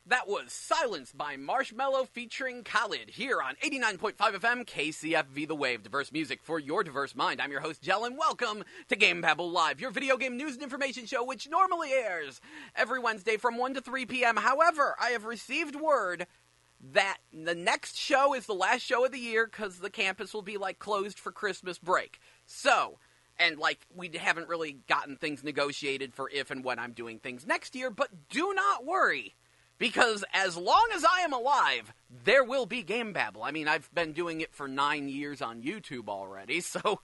That was Silence by Marshmello featuring Khalid here on 89.5 FM KCFV The Wave. Diverse music for your diverse mind. I'm your host, Jell, and welcome to GameBabble Live, your video game news and information show, which normally airs every Wednesday from 1 to 3 p.m. However, I have received word that the next show is the last show of the year because the campus will be, closed for Christmas break. So, and, we haven't really gotten things negotiated for if and when I'm doing things next year, but do not worry. Because as long as I am alive, there will be GameBabble. I mean, I've been doing it for 9 years on YouTube already, so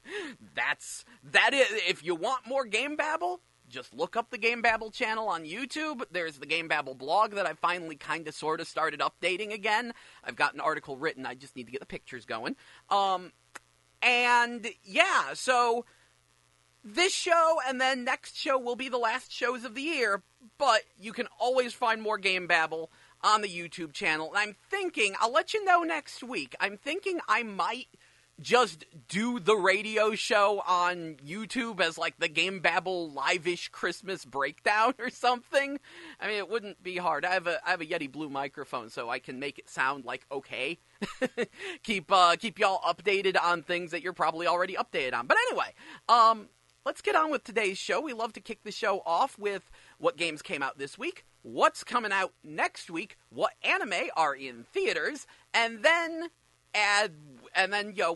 that is. If you want more GameBabble, just look up the GameBabble channel on YouTube. There's the GameBabble blog that I finally kind of sort of started updating again. I've got an article written. I just need to get the pictures going. And yeah, so this show and then next show will be the last shows of the year, but you can always find more GameBabble on the YouTube channel. And I'm thinking, I'll let you know next week, I'm thinking I might just do the radio show on YouTube as, the GameBabble live-ish Christmas breakdown or something. I mean, it wouldn't be hard. I have a Yeti Blue microphone, so I can make it sound okay. Keep y'all updated on things that you're probably already updated on. But anyway, let's get on with today's show. We love to kick the show off with what games came out this week, what's coming out next week, what anime are in theaters, and then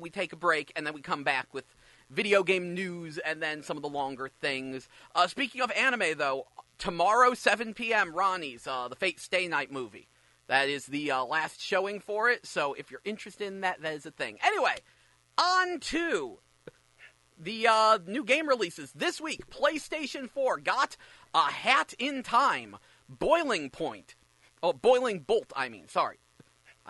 we take a break, and then we come back with video game news, and then some of the longer things. Speaking of anime, though, tomorrow, 7 p.m., Ronnie's, the Fate Stay Night movie. That is the last showing for it, so if you're interested in that, that is a thing. Anyway, on to the new game releases. This week, PlayStation 4 got A Hat in Time, Boiling Bolt, A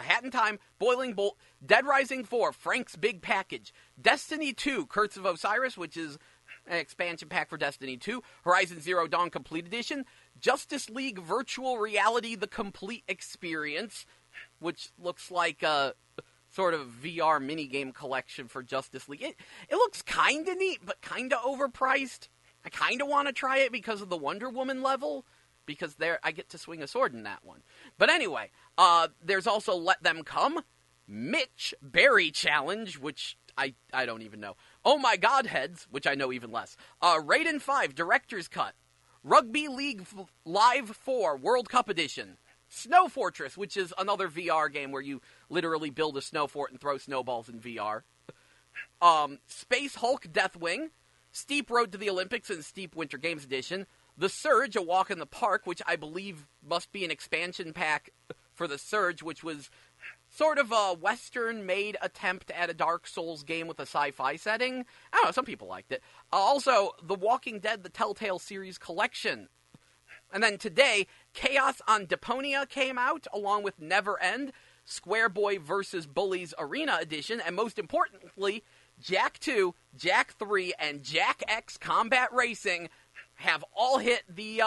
Hat in Time, Boiling Bolt, Dead Rising 4, Frank's Big Package, Destiny 2, Curse of Osiris, which is an expansion pack for Destiny 2, Horizon Zero Dawn Complete Edition, Justice League Virtual Reality The Complete Experience, which looks like a sort of VR minigame collection for Justice League. It looks kind of neat, but kind of overpriced. I kind of want to try it because of the Wonder Woman level, because I get to swing a sword in that one. But anyway, there's also Let Them Come, Mitch Berry Challenge, which I don't even know. Oh My God Heads, which I know even less. Raiden 5 Director's Cut, Rugby League Live 4 World Cup Edition, Snow Fortress, which is another VR game where you literally build a snow fort and throw snowballs in VR. Space Hulk Deathwing, Steep Road to the Olympics and Steep Winter Games Edition, The Surge, A Walk in the Park, which I believe must be an expansion pack for The Surge, which was sort of a Western-made attempt at a Dark Souls game with a sci-fi setting. I don't know, some people liked it. Also, The Walking Dead, the Telltale Series Collection. And then today, Chaos on Deponia came out, along with Never End, Square Boy vs. Bullies Arena Edition, and most importantly, Jak 2, Jak 3, and Jak X Combat Racing have all hit the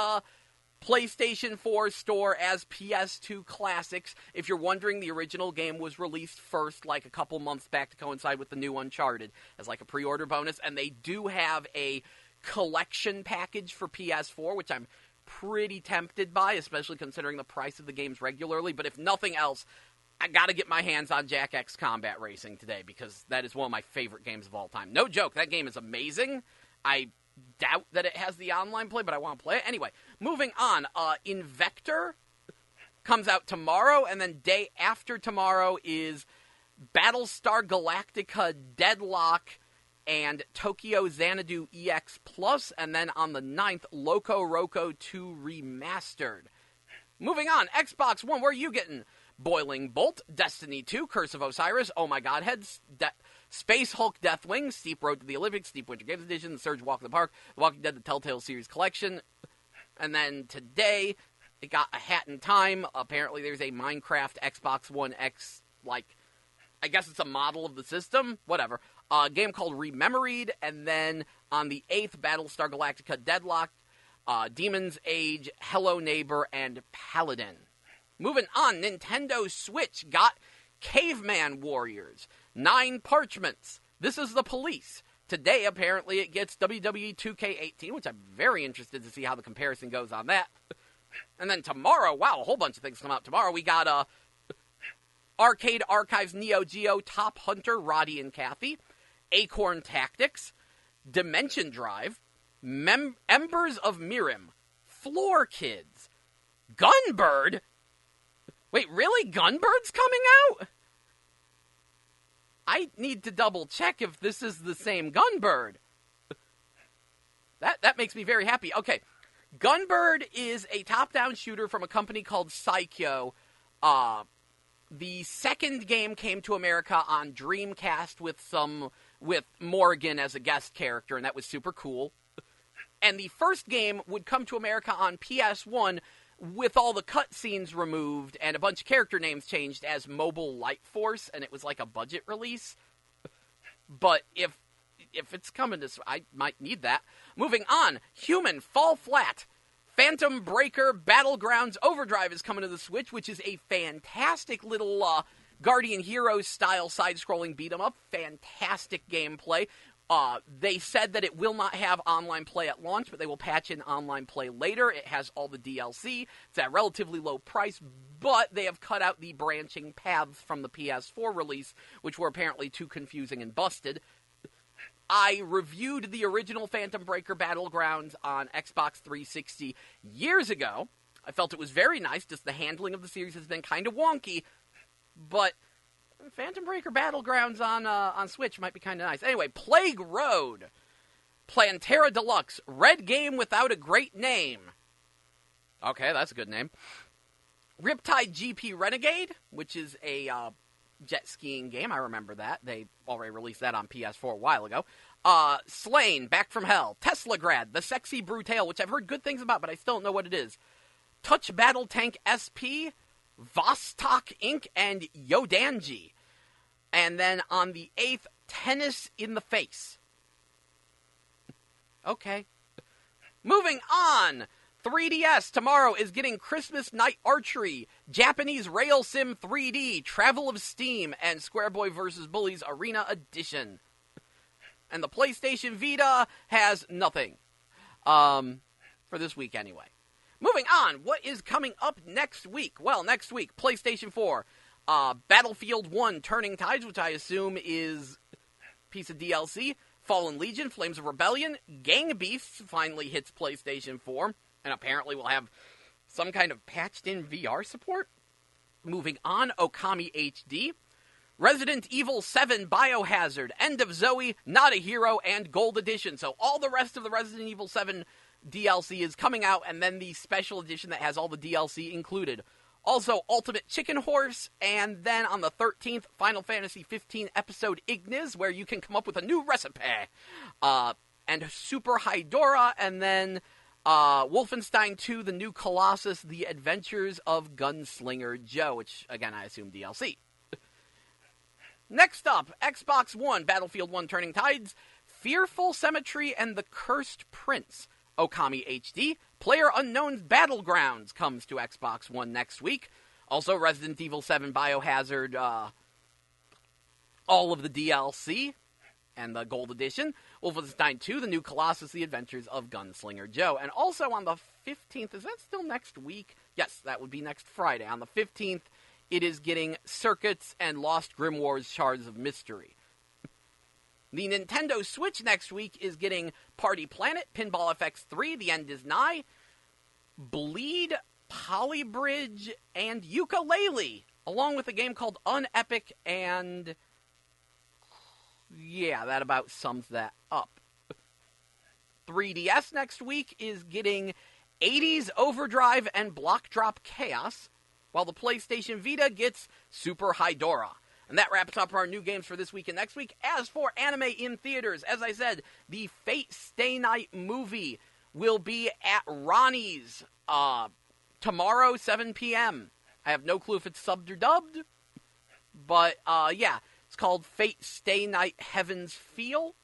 PlayStation 4 store as PS2 classics. If you're wondering, the original game was released first, a couple months back to coincide with the new Uncharted, as a pre-order bonus, and they do have a collection package for PS4, which I'm pretty tempted by, especially considering the price of the games regularly. But if nothing else, I gotta get my hands on Jak X Combat Racing today, because that is one of my favorite games of all time. No joke, that game is amazing. I doubt that it has the online play, but I want to play it. Anyway, moving on, Invector comes out tomorrow, and then day after tomorrow is Battlestar Galactica Deadlock and Tokyo Xanadu EX Plus, and then on the 9th, Loco Roco 2 Remastered. Moving on, Xbox One, where are you getting Boiling Bolt, Destiny 2, Curse of Osiris, Oh My God Heads, Space Hulk Deathwing, Steep Road to the Olympics, Steep Winter Games Edition, The Surge Walk in the Park, The Walking Dead, the Telltale Series Collection. And then today, it got A Hat in Time. Apparently there's a Minecraft Xbox One X, I guess it's a model of the system, whatever. A game called Rememoried, and then on the 8th, Battlestar Galactica Deadlock, Demon's Age, Hello Neighbor, and Paladin. Moving on, Nintendo Switch got Caveman Warriors, 9 Parchments, This Is the Police. Today, apparently, it gets WWE 2K18, which I'm very interested to see how the comparison goes on that. And then tomorrow, wow, a whole bunch of things come out tomorrow. We got Arcade Archives Neo Geo Top Hunter Roddy and Kathy, Acorn Tactics, Dimension Drive, Embers of Mirim, Floor Kids, Gunbird. Wait, really? Gunbird's coming out? I need to double check if this is the same Gunbird. That makes me very happy. Okay, Gunbird is a top-down shooter from a company called Psycho. The second game came to America on Dreamcast with Morgan as a guest character, and that was super cool. And the first game would come to America on PS1 with all the cutscenes removed and a bunch of character names changed as Mobile Light Force, and it was like a budget release. But if it's coming to... I might need that. Moving on, Human Fall Flat. Phantom Breaker Battlegrounds Overdrive is coming to the Switch, which is a fantastic little Guardian Heroes style side-scrolling beat-em-up. Fantastic gameplay. They said that it will not have online play at launch, but they will patch in online play later. It has all the DLC. It's at a relatively low price, but they have cut out the branching paths from the PS4 release, which were apparently too confusing and busted. I reviewed the original Phantom Breaker Battlegrounds on Xbox 360 years ago. I felt it was very nice, just the handling of the series has been kind of wonky, but Phantom Breaker Battlegrounds on Switch might be kind of nice. Anyway, Plague Road, Plantera Deluxe, Red Game Without a Great Name. Okay, that's a good name. Riptide GP Renegade, which is a jet skiing game. I remember that. They already released that on PS4 a while ago. Slain, Back from Hell, Teslagrad, The Sexy Brutale, which I've heard good things about, but I still don't know what it is. Touch Battle Tank SP, Vostok Inc., and Yodanji. And then on the 8th, Tennis in the Face. Okay. Moving on. 3DS tomorrow is getting Christmas Night Archery, Japanese Rail Sim 3D, Travel of Steam, and Square Boy vs. Bullies Arena Edition. And the PlayStation Vita has nothing. For this week anyway. Moving on, what is coming up next week? Well, next week, PlayStation 4, Battlefield 1 Turning Tides, which I assume is a piece of DLC, Fallen Legion, Flames of Rebellion, Gang Beasts finally hits PlayStation 4, and apparently will have some kind of patched-in VR support. Moving on, Okami HD, Resident Evil 7 Biohazard, End of Zoe, Not a Hero, and Gold Edition. So all the rest of the Resident Evil 7 DLC is coming out, and then the special edition that has all the DLC included. Also, Ultimate Chicken Horse, and then on the 13th, Final Fantasy 15 episode Ignis, where you can come up with a new recipe. And Super Hydora, and then Wolfenstein 2, The New Colossus, The Adventures of Gunslinger Joe, which, again, I assume DLC. Next up, Xbox One, Battlefield 1 Turning Tides, Fearful Cemetery, and The Cursed Prince. Okami HD, PlayerUnknown's Battlegrounds comes to Xbox One next week. Also, Resident Evil 7 Biohazard, all of the DLC, and the Gold Edition. Wolfenstein 2, The New Colossus, The Adventures of Gunslinger Joe. And also on the 15th, is that still next week? Yes, that would be next Friday. On the 15th, it is getting Circuits and Lost Grimoires Shards of Mystery. The Nintendo Switch next week is getting Party Planet, Pinball FX3, The End is Nigh, Bleed, Polybridge, and Yooka-Laylee, along with a game called Unepic, and yeah, that about sums that up. 3DS next week is getting 80s Overdrive and Block Drop Chaos, while the PlayStation Vita gets Super Hydora. And that wraps up our new games for this week and next week. As for anime in theaters, as I said, the Fate Stay Night movie will be at Ronnie's tomorrow, 7 p.m. I have no clue if it's subbed or dubbed, but yeah, it's called Fate Stay Night Heaven's Feel,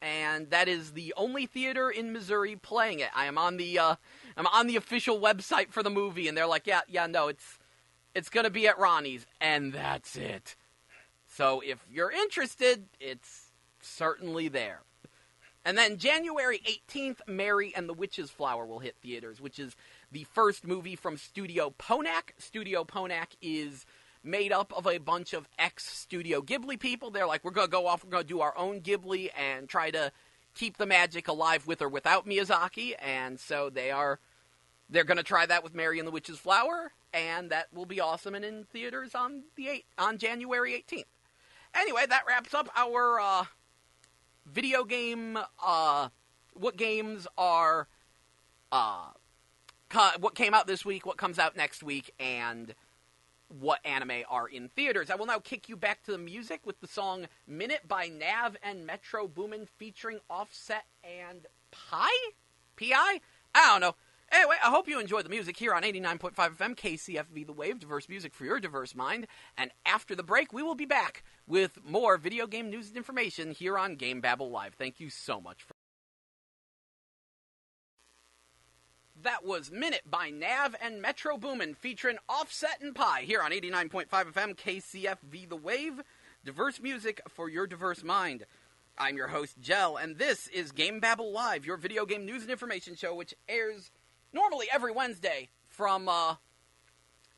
and that is the only theater in Missouri playing it. I'm on the official website for the movie, and they're like, yeah, no, it's gonna be at Ronnie's, and that's it. So if you're interested, it's certainly there. And then January 18th, Mary and the Witch's Flower will hit theaters, which is the first movie from Studio Ponak. Studio Ponak is made up of a bunch of ex-Studio Ghibli people. They're like, we're going to go off, we're going to do our own Ghibli and try to keep the magic alive with or without Miyazaki. And so they're going to try that with Mary and the Witch's Flower, and that will be awesome and in theaters on January 18th. Anyway, that wraps up our video game, what games are, what came out this week, what comes out next week, and what anime are in theaters. I will now kick you back to the music with the song Minute by Nav and Metro Boomin featuring Offset and Pi? P.I.? I don't know. Anyway, I hope you enjoy the music here on 89.5 FM KCFV The Wave, diverse music for your diverse mind. And after the break, we will be back with more video game news and information here on GameBabble Live. Thank you so much for that. Was Minute by Nav and Metro Boomin featuring Offset and Pi here on 89.5 FM KCFV The Wave, diverse music for your diverse mind. I'm your host, Jell, and this is GameBabble Live, your video game news and information show, which airs normally every Wednesday from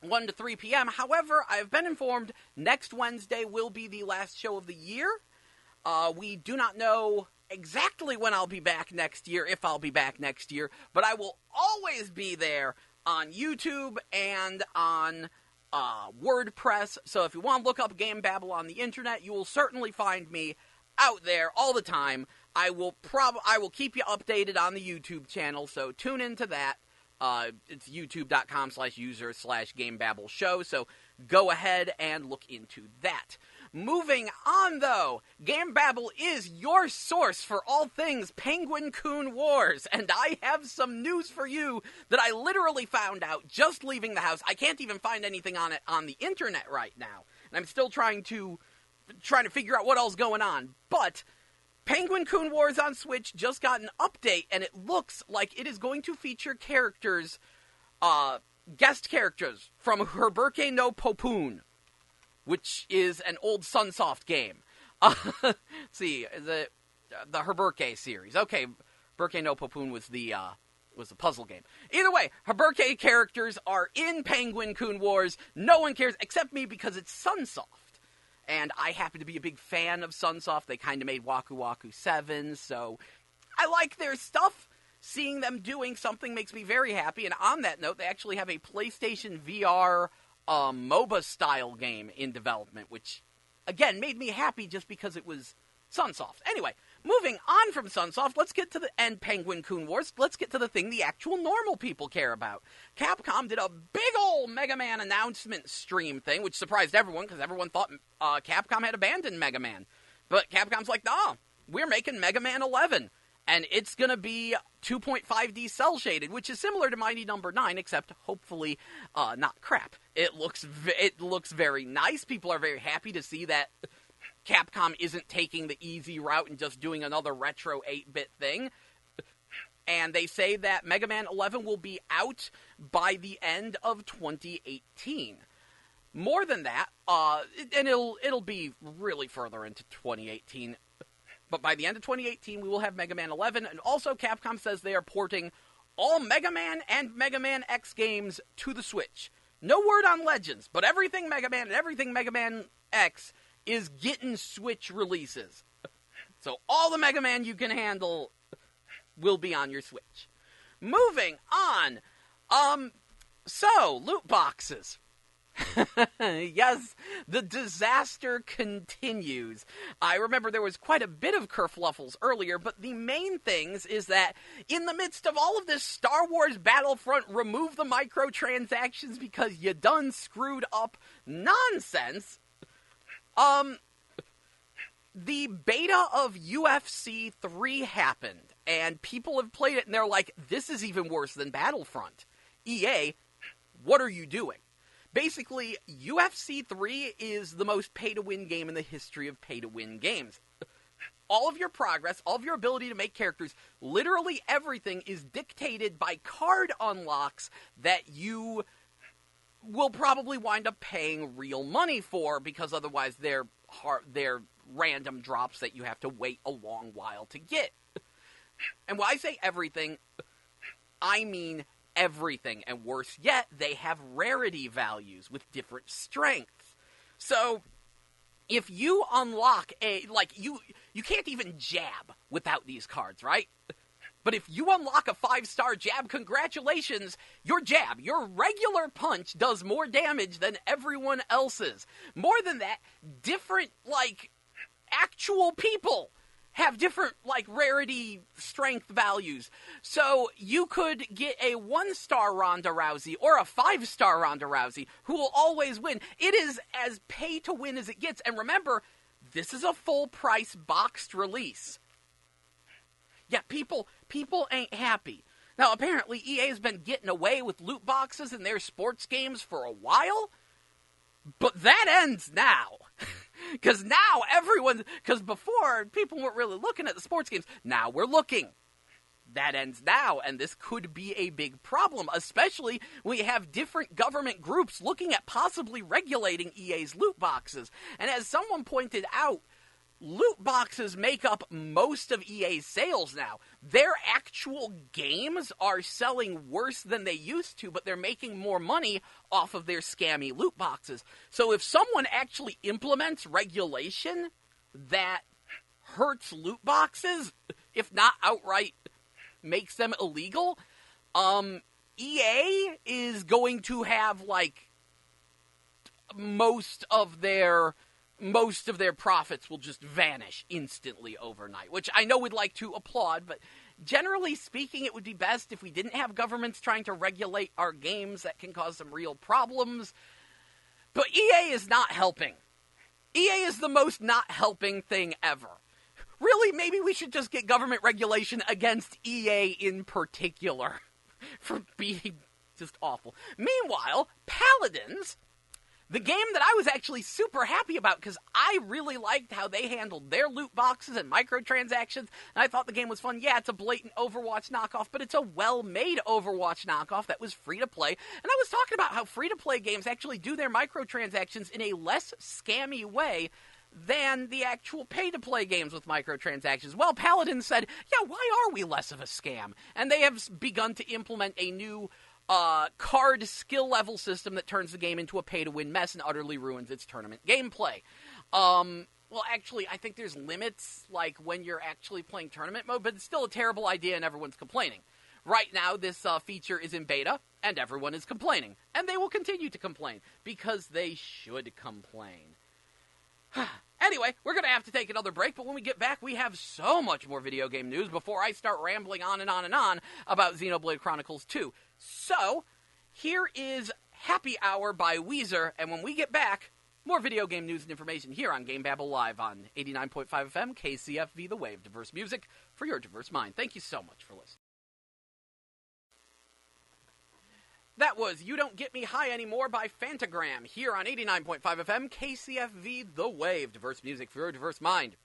1 to 3 p.m. However, I've been informed next Wednesday will be the last show of the year. We do not know exactly when I'll be back next year, if I'll be back next year, but I will always be there on YouTube and on WordPress. So if you want to look up GameBabble on the internet, you will certainly find me out there all the time. I will keep you updated on the YouTube channel, so tune into that. It's youtube.com/user/GameBabble show, so go ahead and look into that. Moving on, though, GameBabble is your source for all things Penguin Coon Wars, and I have some news for you that I literally found out just leaving the house. I can't even find anything on it on the internet right now, and I'm still trying to figure out what else is going on, but Penguin Coon Wars on Switch just got an update, and it looks like it is going to feature characters, guest characters from Herberke no Popun, which is an old Sunsoft game. Let's see, the Herberke series. Okay, Herberke no Popun was the puzzle game. Either way, Herberke characters are in Penguin Coon Wars. No one cares except me because it's Sunsoft. And I happen to be a big fan of Sunsoft. They kind of made Waku Waku 7, so I like their stuff. Seeing them doing something makes me very happy. And on that note, they actually have a PlayStation VR MOBA-style game in development, which, again, made me happy just because it was Sunsoft. Anyway, moving on from Sunsoft, let's get to the end Penguin Coon Wars. Let's get to the thing the actual normal people care about. Capcom did a big ol' Mega Man announcement stream thing, which surprised everyone because everyone thought Capcom had abandoned Mega Man. But Capcom's like, no, we're making Mega Man 11, and it's going to be 2.5D cel-shaded, which is similar to Mighty Number 9, except hopefully not crap. It looks very nice. People are very happy to see that Capcom isn't taking the easy route and just doing another retro 8-bit thing. And they say that Mega Man 11 will be out by the end of 2018. More than that, and it'll be really further into 2018. But by the end of 2018, we will have Mega Man 11. And also, Capcom says they are porting all Mega Man and Mega Man X games to the Switch. No word on Legends, but everything Mega Man and everything Mega Man X is getting Switch releases. So all the Mega Man you can handle will be on your Switch. Moving on. So, loot boxes. Yes, the disaster continues. I remember there was quite a bit of kerfluffles earlier, but the main things is that in the midst of all of this Star Wars Battlefront remove the microtransactions because you done screwed up nonsense, the beta of UFC 3 happened, and people have played it, and they're like, this is even worse than Battlefront. EA, what are you doing? Basically, UFC 3 is the most pay-to-win game in the history of pay-to-win games. All of your progress, all of your ability to make characters, literally everything is dictated by card unlocks that you will probably wind up paying real money for, because otherwise they're random drops that you have to wait a long while to get. And when I say everything, I mean everything. And worse yet, they have rarity values with different strengths. So if you unlock you can't even jab without these cards, right? But if you unlock a 5-star jab, congratulations, your jab, your regular punch does more damage than everyone else's. More than that, different, actual people have different, rarity strength values. So you could get a 1-star Ronda Rousey or a 5-star Ronda Rousey who will always win. It is as pay to win as it gets. And remember, this is a full-price boxed release. Yeah, people ain't happy. Now, apparently, EA has been getting away with loot boxes in their sports games for a while, but that ends now. Because now because before, people weren't really looking at the sports games. Now we're looking. That ends now, and this could be a big problem, especially when you have different government groups looking at possibly regulating EA's loot boxes. And as someone pointed out, loot boxes make up most of EA's sales now. Their actual games are selling worse than they used to, but they're making more money off of their scammy loot boxes. So if someone actually implements regulation that hurts loot boxes, if not outright makes them illegal, EA is going to have, most of their profits will just vanish instantly overnight, which I know we'd like to applaud, but generally speaking, it would be best if we didn't have governments trying to regulate our games. That can cause some real problems. But EA is not helping. EA is the most not helping thing ever. Really, maybe we should just get government regulation against EA in particular for being just awful. Meanwhile, Paladins, the game that I was actually super happy about because I really liked how they handled their loot boxes and microtransactions, and I thought the game was fun. Yeah, it's a blatant Overwatch knockoff, but it's a well-made Overwatch knockoff that was free-to-play, and I was talking about how free-to-play games actually do their microtransactions in a less scammy way than the actual pay-to-play games with microtransactions. Well, Paladin said, yeah, why are we less of a scam? And they have begun to implement a new card skill level system that turns the game into a pay-to-win mess and utterly ruins its tournament gameplay. Well, actually, I think there's limits, when you're actually playing tournament mode, but it's still a terrible idea and everyone's complaining. Right now, this feature is in beta, and everyone is complaining. And they will continue to complain, because they should complain. Anyway, we're going to have to take another break, but when we get back, we have so much more video game news before I start rambling on and on and on about Xenoblade Chronicles 2. So, here is Happy Hour by Weezer, and when we get back, more video game news and information here on GameBabble Live on 89.5 FM KCFV The Wave. Diverse music for your diverse mind. Thank you so much for listening. That was You Don't Get Me High Anymore by Fantagram here on 89.5 FM KCFV The Wave. Diverse music for your diverse mind.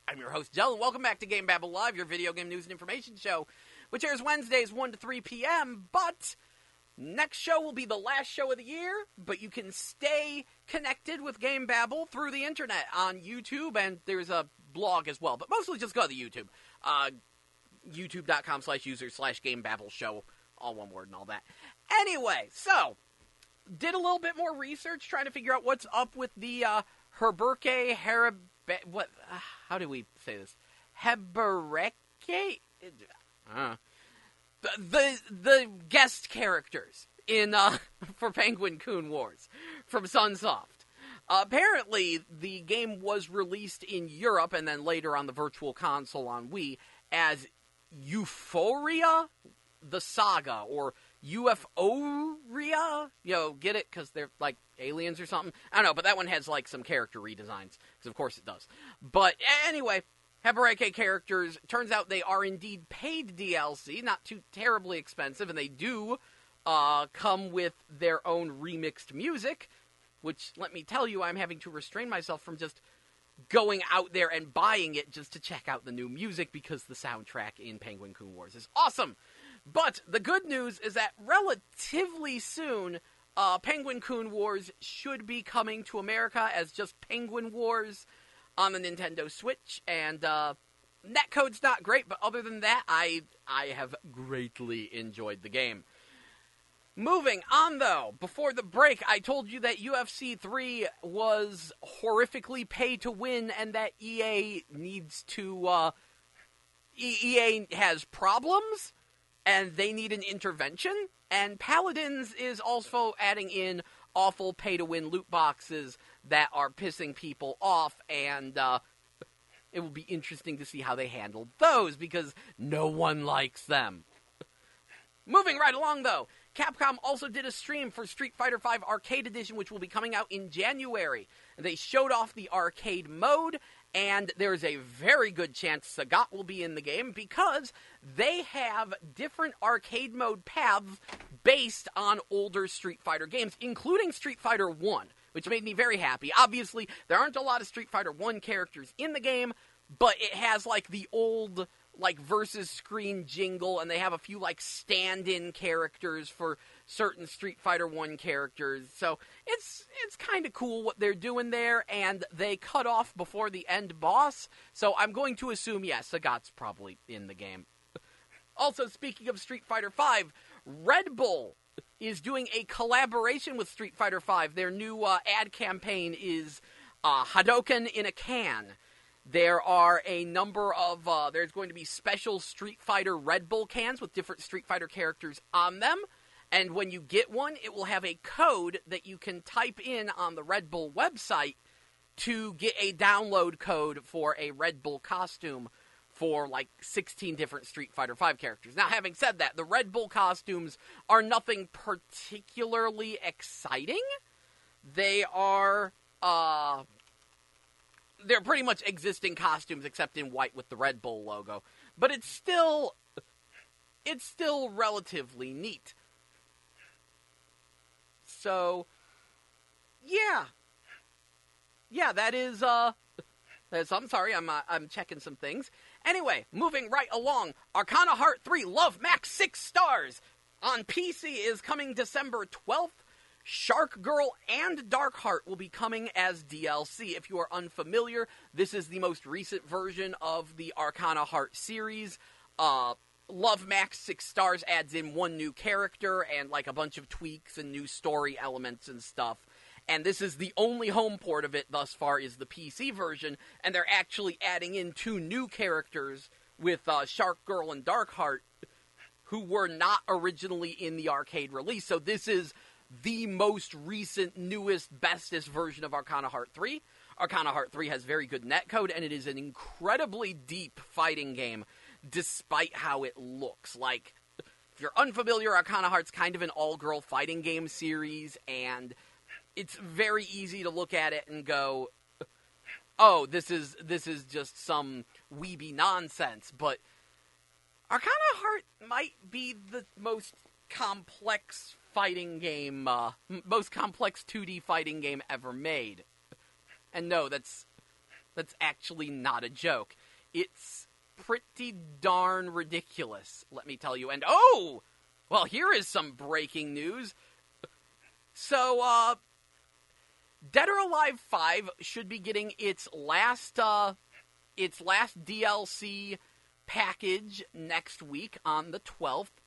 I'm your host, Jell, and welcome back to GameBabble Live, your video game news and information show, which airs Wednesdays 1 to 3 p.m., but next show will be the last show of the year, but you can stay connected with GameBabble through the internet on YouTube, and there's a blog as well, but mostly just go to the YouTube. YouTube.com/user/GameBabble show, all one word and all that. Anyway, so, did a little bit more research trying to figure out what's up with the Herberke how do we say this? Hebereke? The guest characters in for Penguin Coon Wars from Sunsoft. Apparently, the game was released in Europe and then later on the Virtual Console on Wii as Euphoria the Saga, or UFOria, get it? Because they're, aliens or something? I don't know, but that one has, some character redesigns, because of course it does. But, anyway, Hebereke characters, turns out they are indeed paid DLC, not too terribly expensive, and they do come with their own remixed music, which, let me tell you, I'm having to restrain myself from just going out there and buying it just to check out the new music, because the soundtrack in Penguin Coon Wars is awesome. But the good news is that relatively soon, Penguin Coon Wars should be coming to America as just Penguin Wars on the Nintendo Switch, and netcode's not great, but other than that, I have greatly enjoyed the game. Moving on, though, before the break, I told you that UFC 3 was horrifically pay-to-win and that EA needs to, EA has problems, and they need an intervention, and Paladins is also adding in awful pay-to-win loot boxes that are pissing people off, and, it will be interesting to see how they handle those, because no one likes them. Moving right along, though, Capcom also did a stream for Street Fighter V Arcade Edition, which will be coming out in January. They showed off the arcade mode, and there's a very good chance Sagat will be in the game because they have different arcade mode paths based on older Street Fighter games, including Street Fighter 1, which made me very happy. Obviously, there aren't a lot of Street Fighter 1 characters in the game, but it has, like, the old, like, versus screen jingle, and they have a few, like, stand-in characters for certain Street Fighter 1 characters. So it's kind of cool what they're doing there, and they cut off before the end boss, so I'm going to assume, yes, Sagat's probably in the game. Also, speaking of Street Fighter V, Red Bull is doing a collaboration with Street Fighter V. Their new ad campaign is Hadoken in a Can. There are a number of, there's going to be special Street Fighter Red Bull cans with different Street Fighter characters on them, and when you get one, it will have a code that you can type in on the Red Bull website to get a download code for a Red Bull costume for, like, 16 different Street Fighter V characters. Now, having said that, the Red Bull costumes are nothing particularly exciting. They are, they're pretty much existing costumes except in white with the Red Bull logo. But it's still relatively neat. So, yeah. Yeah, that is, I'm sorry, I'm checking some things. Anyway, moving right along, Arcana Heart 3 Love Max 6 stars on PC is coming December 12th. Shark Girl and Darkheart will be coming as DLC. If you are unfamiliar, this is the most recent version of the Arcana Heart series. Love Max 6 stars adds in one new character and like a bunch of tweaks and new story elements and stuff. And this is the only home port of it thus far is the PC version, and they're actually adding in two new characters with Shark Girl and Darkheart, who were not originally in the arcade release. So this is the most recent, newest, bestest version of Arcana Heart 3. Arcana Heart 3 has very good netcode, and it is an incredibly deep fighting game, despite how it looks. Like, if you're unfamiliar, Arcana Heart's kind of an all-girl fighting game series, and it's very easy to look at it and go, oh, this is just some weeby nonsense, but Arcana Heart might be the most complex fighting game, most complex 2D fighting game ever made. And no, that's actually not a joke. It's pretty darn ridiculous, let me tell you. And oh, well, here is some breaking news. So, Dead or Alive 5 should be getting its last DLC package next week on the 12th.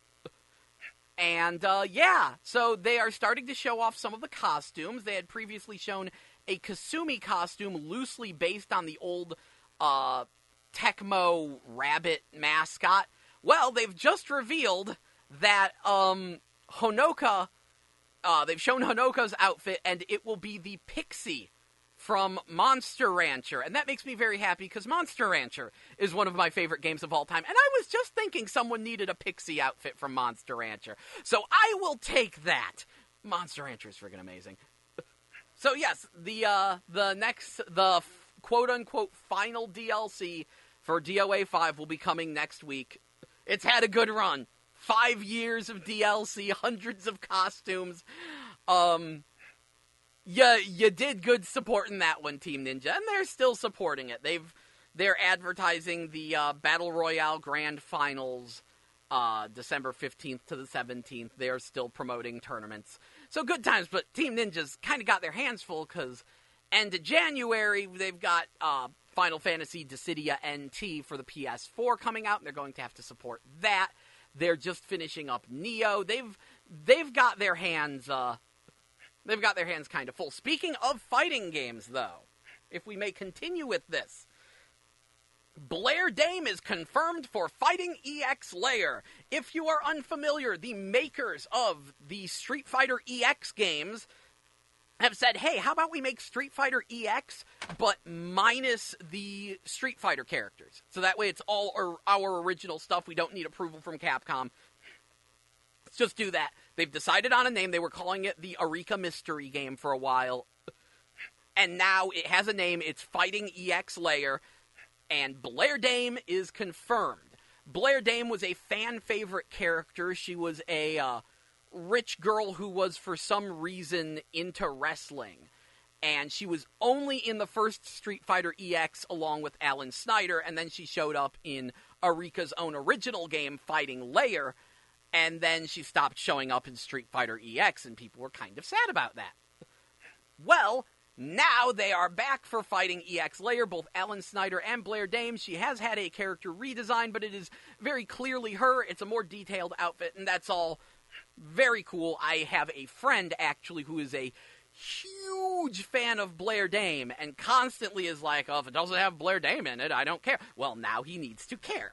And, yeah, so they are starting to show off some of the costumes. They had previously shown a Kasumi costume loosely based on the old, Tecmo Rabbit mascot. Well, they've just revealed that, Honoka, they've shown Honoka's outfit, and it will be the Pixie from Monster Rancher. And that makes me very happy, because Monster Rancher is one of my favorite games of all time. And I was just thinking someone needed a Pixie outfit from Monster Rancher. So I will take that. Monster Rancher is friggin' amazing. So yes, the quote-unquote final DLC for DOA 5 will be coming next week. It's had a good run. 5 years of DLC, hundreds of costumes. You did good supporting that one, Team Ninja, and they're still supporting it. They're advertising the Battle Royale Grand Finals December 15th to the 17th. They are still promoting tournaments. So good times, but Team Ninja's kind of got their hands full because end of January, they've got Final Fantasy Dissidia NT for the PS4 coming out, and they're going to have to support that. They're just finishing up Neo. they've got their hands kind of full. Speaking of fighting games, though, if we may continue with this, Blair Dame is confirmed for Fighting EX Layer. If you are unfamiliar, the makers of the Street Fighter EX games have said, hey, how about we make Street Fighter EX, but minus the Street Fighter characters? So that way it's all our original stuff. We don't need approval from Capcom. Let's just do that. They've decided on a name. They were calling it the Arika Mystery Game for a while. And now it has a name. It's Fighting EX Layer. And Blair Dame is confirmed. Blair Dame was a fan-favorite character. She was a rich girl who was, for some reason, into wrestling. And she was only in the first Street Fighter EX along with Alan Snyder, and then she showed up in Arika's own original game, Fighting Layer, and then she stopped showing up in Street Fighter EX, and people were kind of sad about that. Well, now they are back for Fighting EX Layer, both Alan Snyder and Blair Dame. She has had a character redesign, but it is very clearly her. It's a more detailed outfit, and that's all very cool. I have a friend, actually, who is a huge fan of Blair Dame, and constantly is like, oh, if it doesn't have Blair Dame in it, I don't care. Well, now he needs to care.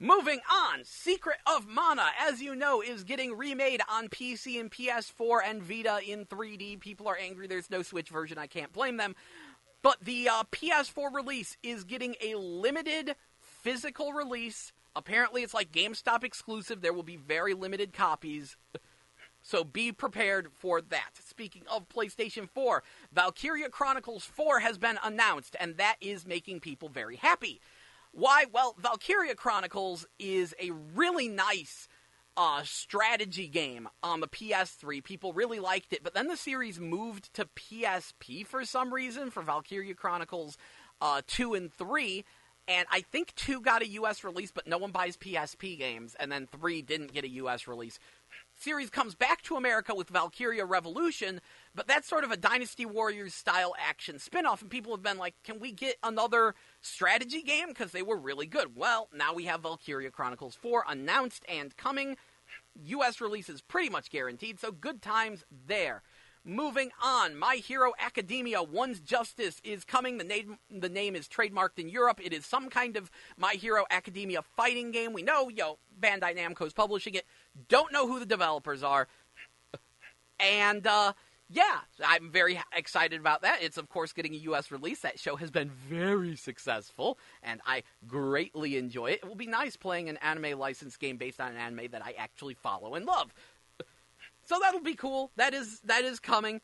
Moving on, Secret of Mana, as you know, is getting remade on PC and PS4 and Vita in 3D. People are angry there's no Switch version, I can't blame them. But the PS4 release is getting a limited physical release. Apparently it's like GameStop exclusive. There will be very limited copies. So be prepared for that. Speaking of PlayStation 4, Valkyria Chronicles 4 has been announced, and that is making people very happy. Why? Well, Valkyria Chronicles is a really nice strategy game on the PS3. People really liked it, but then the series moved to PSP for some reason for Valkyria Chronicles 2 and 3, and I think 2 got a US release, but no one buys PSP games, and then 3 didn't get a US release. Series comes back to America with Valkyria Revolution, but that's sort of a Dynasty Warriors style action spin-off, and people have been like, can we get another strategy game? Because they were really good. Well, now we have Valkyria Chronicles 4 announced and coming. US release is pretty much guaranteed, so good times there. Moving on, My Hero Academia One's Justice is coming. The name is trademarked in Europe. It is some kind of My Hero Academia fighting game. We know, Bandai Namco's publishing it. Don't know who the developers are. And, yeah, I'm very excited about that. It's, of course, getting a U.S. release. That show has been very successful, and I greatly enjoy it. It will be nice playing an anime licensed game based on an anime that I actually follow and love. So that'll be cool. That is coming.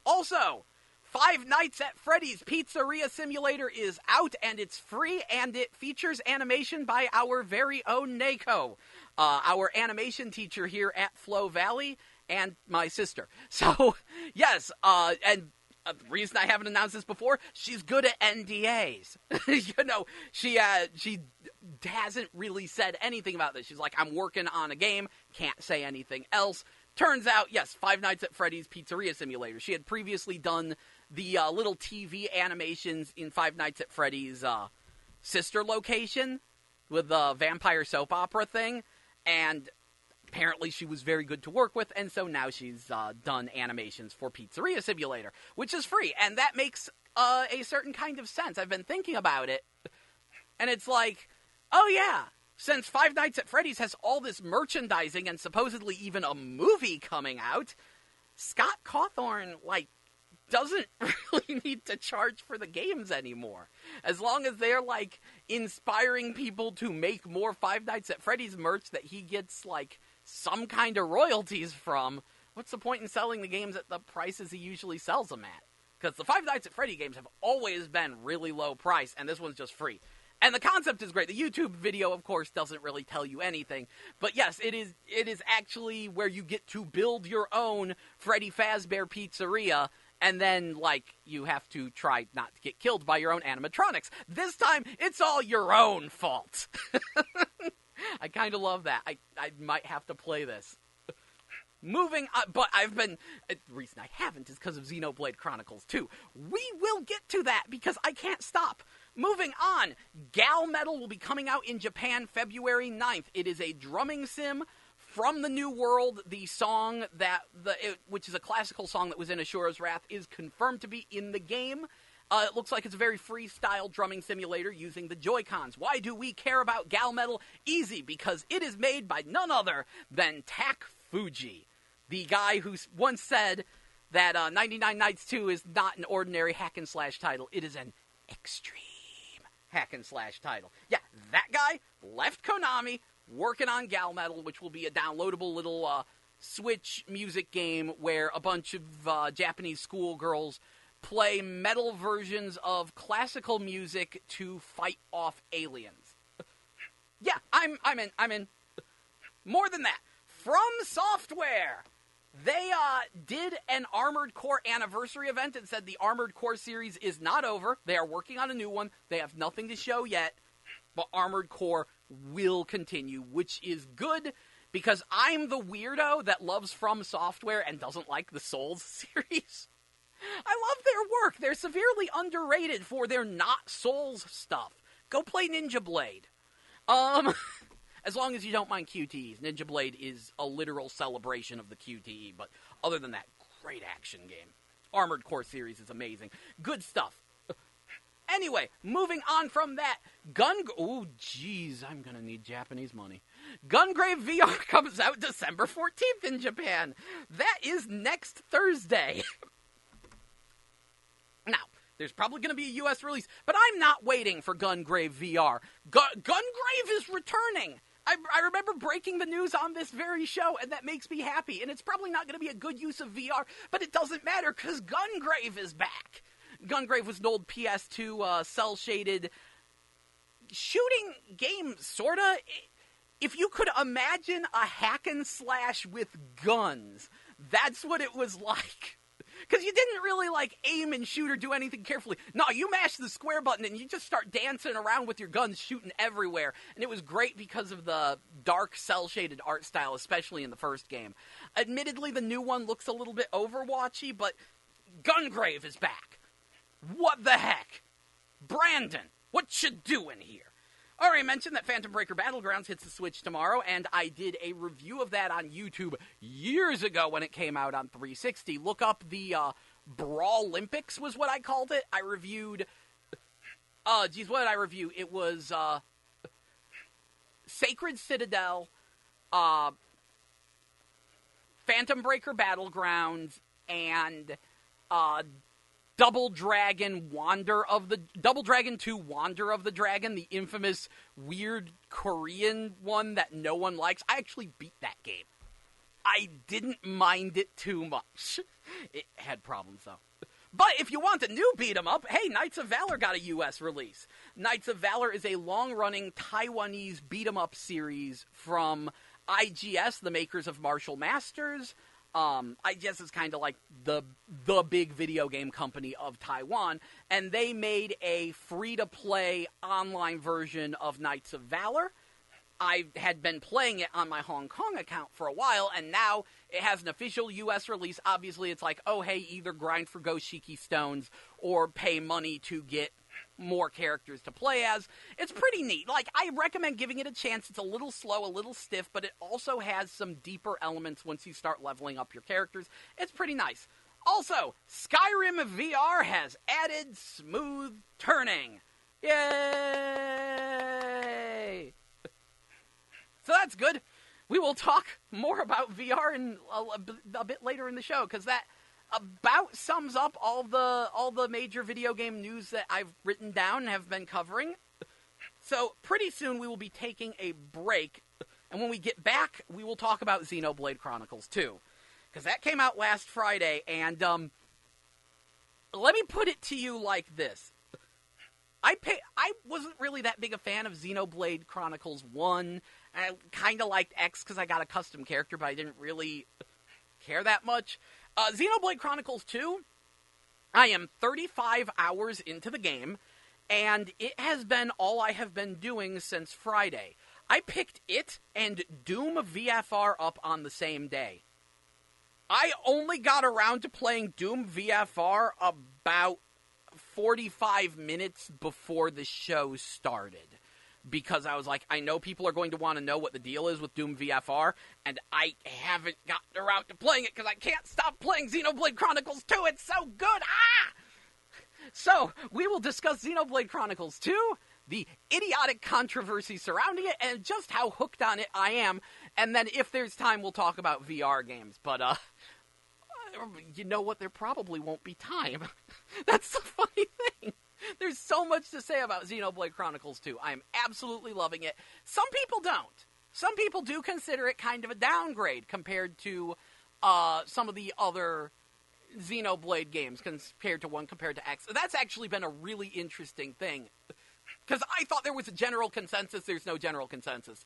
Also, Five Nights at Freddy's Pizzeria Simulator is out, and it's free, and it features animation by our very own Neko, our animation teacher here at Flow Valley, and my sister. So, yes, and the reason I haven't announced this before, she's good at NDAs. She hasn't really said anything about this. She's like, I'm working on a game, can't say anything else. Turns out, yes, Five Nights at Freddy's Pizzeria Simulator. She had previously done the little TV animations in Five Nights at Freddy's sister location with the vampire soap opera thing, and apparently she was very good to work with, and so now she's done animations for Pizzeria Simulator, which is free, and that makes a certain kind of sense. I've been thinking about it, and it's like, oh yeah, since Five Nights at Freddy's has all this merchandising and supposedly even a movie coming out, Scott Cawthorn, doesn't really need to charge for the games anymore. As long as they're, inspiring people to make more Five Nights at Freddy's merch that he gets, some kind of royalties from, what's the point in selling the games at the prices he usually sells them at? Because the Five Nights at Freddy games have always been really low price, and this one's just free. And the concept is great. The YouTube video, of course, doesn't really tell you anything. But yes, it is actually where you get to build your own Freddy Fazbear Pizzeria, and then, you have to try not to get killed by your own animatronics. This time, it's all your own fault. I kind of love that. I might have to play this. Moving on, but the reason I haven't is because of Xenoblade Chronicles 2. We will get to that because I can't stop. Moving on, Gal Metal will be coming out in Japan February 9th. It is a drumming sim From the New World, the song which is a classical song that was in Ashura's Wrath, is confirmed to be in the game. It looks like it's a very freestyle drumming simulator using the Joy-Cons. Why do we care about GameBabble? Easy, because it is made by none other than Tak Fuji, the guy who once said that 99 Nights 2 is not an ordinary hack-and-slash title. It is an extreme hack-and-slash title. Yeah, that guy left Konami, working on GameBabble, which will be a downloadable little Switch music game where a bunch of Japanese schoolgirls play metal versions of classical music to fight off aliens. Yeah, I'm in. More than that, From Software, they did an Armored Core anniversary event and said the Armored Core series is not over. They are working on a new one. They have nothing to show yet, but Armored Core will continue, which is good because I'm the weirdo that loves From Software and doesn't like the Souls series. I love their work. They're severely underrated for their not Souls stuff. Go play Ninja Blade. As long as you don't mind QTEs. Ninja Blade is a literal celebration of the QTE, but other than that, great action game. Armored Core series is amazing. Good stuff. Anyway, moving on from that, oh, jeez, I'm gonna need Japanese money. Gungrave VR comes out December 14th in Japan. That is next Thursday. Now, there's probably going to be a U.S. release, but I'm not waiting for Gungrave VR. Gungrave is returning. I remember breaking the news on this very show, and that makes me happy. And it's probably not going to be a good use of VR, but it doesn't matter, because Gungrave is back. Gungrave was an old PS2 cel-shaded shooting game, sorta. If you could imagine a hack-and-slash with guns, that's what it was like. Because you didn't really, aim and shoot or do anything carefully. No, you mash the square button and you just start dancing around with your guns, shooting everywhere. And it was great because of the dark, cel-shaded art style, especially in the first game. Admittedly, the new one looks a little bit Overwatchy, but Gungrave is back. What the heck? Brandon, what you doing here? I already mentioned that Phantom Breaker Battlegrounds hits the Switch tomorrow, and I did a review of that on YouTube years ago when it came out on 360. Look up the Brawl Olympics was what I called it. I reviewed... what did I review? It was Sacred Citadel, Phantom Breaker Battlegrounds, and Double Dragon 2 Wander of the Dragon, the infamous weird Korean one that no one likes. I actually beat that game. I didn't mind it too much. It had problems, though. But if you want a new beat-em-up, hey, Knights of Valor got a U.S. release. Knights of Valor is a long-running Taiwanese beat-em-up series from IGS, the makers of Martial Masters. IGS is kind of like the big video game company of Taiwan, and they made a free-to-play online version of Knights of Valor. I had been playing it on my Hong Kong account for a while, and now it has an official U.S. release. Obviously, it's like, oh, hey, either grind for Goshiki Stones or pay money to get more characters to play as. It's pretty neat. I recommend giving it a chance. It's a little slow, a little stiff, but it also has some deeper elements once you start leveling up your characters. It's pretty nice. Also, Skyrim VR has added smooth turning. Yay! So that's good. We will talk more about VR in a bit later in the show, because that about sums up all the major video game news that I've written down and have been covering. So pretty soon we will be taking a break, and when we get back, we will talk about Xenoblade Chronicles 2, because that came out last Friday, and let me put it to you like this. I wasn't really that big a fan of Xenoblade Chronicles 1. I kind of liked X because I got a custom character, but I didn't really care that much. Xenoblade Chronicles 2, I am 35 hours into the game, and it has been all I have been doing since Friday. I picked it and Doom VFR up on the same day. I only got around to playing Doom VFR about 45 minutes before the show started. because I was like, I know people are going to want to know what the deal is with Doom VFR, and I haven't gotten around to playing it because I can't stop playing Xenoblade Chronicles 2. It's so good! Ah! So, we will discuss Xenoblade Chronicles 2, the idiotic controversy surrounding it, and just how hooked on it I am. And then, if there's time, we'll talk about VR games. But, you know what? There probably won't be time. That's the funny thing. There's so much to say about Xenoblade Chronicles 2. I am absolutely loving it. Some people don't. Some people do consider it kind of a downgrade compared to some of the other Xenoblade games, compared to X. That's actually been a really interesting thing. Because I thought there was a general consensus. There's no general consensus.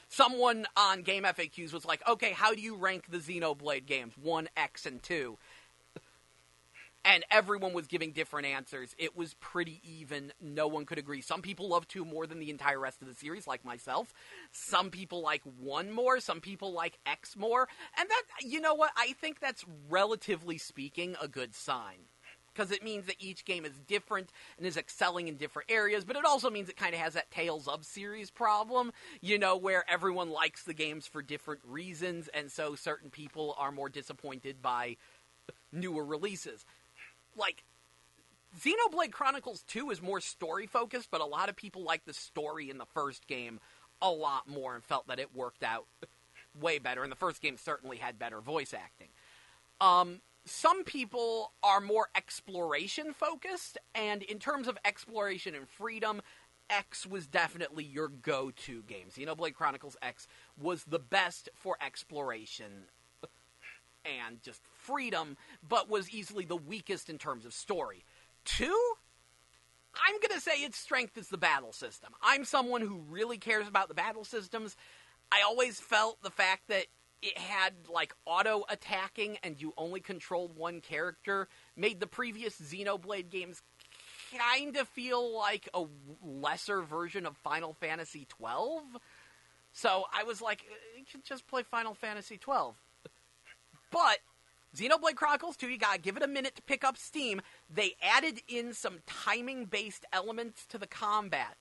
Someone on Game FAQs was like, okay, how do you rank the Xenoblade games? 1, X, and 2. And everyone was giving different answers. It was pretty even. No one could agree. Some people love 2 more than the entire rest of the series, like myself. Some people like 1 more. Some people like X more. And that, you know what? I think that's, relatively speaking, a good sign. Because it means that each game is different and is excelling in different areas, but it also means it kind of has that Tales of series problem, you know, where everyone likes the games for different reasons, and so certain people are more disappointed by newer releases. Like, Xenoblade Chronicles 2 is more story-focused, but a lot of people like the story in the first game a lot more and felt that it worked out way better, and the first game certainly had better voice acting. Some people are more exploration-focused, and in terms of exploration and freedom, X was definitely your go-to game. Xenoblade Chronicles X was the best for exploration and just freedom, but was easily the weakest in terms of story. 2? I'm going to say its strength is the battle system. I'm someone who really cares about the battle systems. I always felt the fact that it had, like, auto-attacking and you only controlled one character made the previous Xenoblade games kind of feel like a lesser version of Final Fantasy XII. So I was like, you can just play Final Fantasy XII. But Xenoblade Chronicles 2, you gotta give it a minute to pick up steam. They added in some timing-based elements to the combat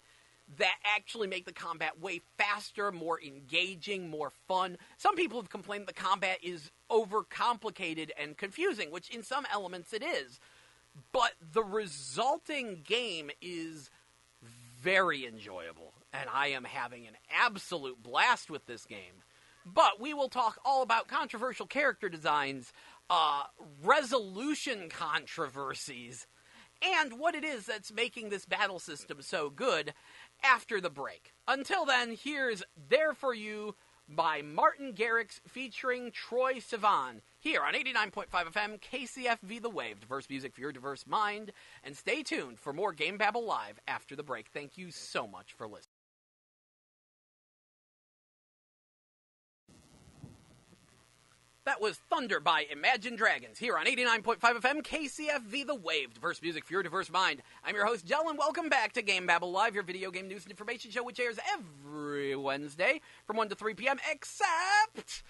that actually make the combat way faster, more engaging, more fun. Some people have complained the combat is overcomplicated and confusing, which in some elements it is. But the resulting game is very enjoyable, and I am having an absolute blast with this game. But we will talk all about controversial character designs, resolution controversies, and what it is that's making this battle system so good after the break. Until then, here's There For You by Martin Garrix featuring Troye Sivan here on 89.5 FM KCFV The Wave. Diverse music for your diverse mind. And stay tuned for more GameBabble Live after the break. Thank you so much for listening. That was Thunder by Imagine Dragons here on 89.5 FM KCFV The Wave. Diverse music for your diverse mind. I'm your host, Jell, and welcome back to GameBabble Live, your video game news and information show, which airs every Wednesday from 1 to 3 p.m., except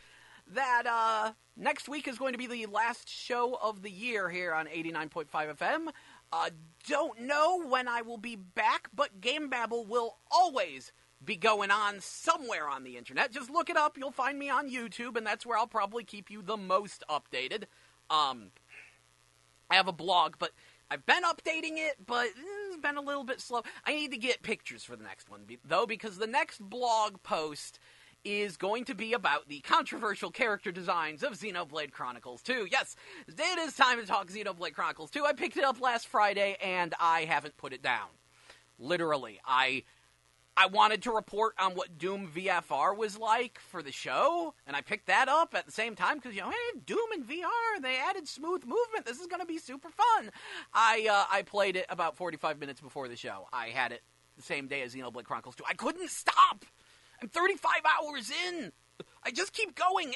that next week is going to be the last show of the year here on 89.5 FM. Don't know when I will be back, but GameBabble will always be going on somewhere on the internet. Just look it up. You'll find me on YouTube, and that's where I'll probably keep you the most updated. I have a blog, but I've been updating it, but it's been a little bit slow. I need to get pictures for the next one, though, because the next blog post is going to be about the controversial character designs of Xenoblade Chronicles 2. Yes, it is time to talk Xenoblade Chronicles 2. I picked it up last Friday, and I haven't put it down. Literally, I wanted to report on what Doom VFR was like for the show, and I picked that up at the same time because, you know, hey, Doom in VR, they added smooth movement. This is going to be super fun. I played it about 45 minutes before the show. I had it the same day as Xenoblade Chronicles 2. I couldn't stop. I'm 35 hours in. I just keep going.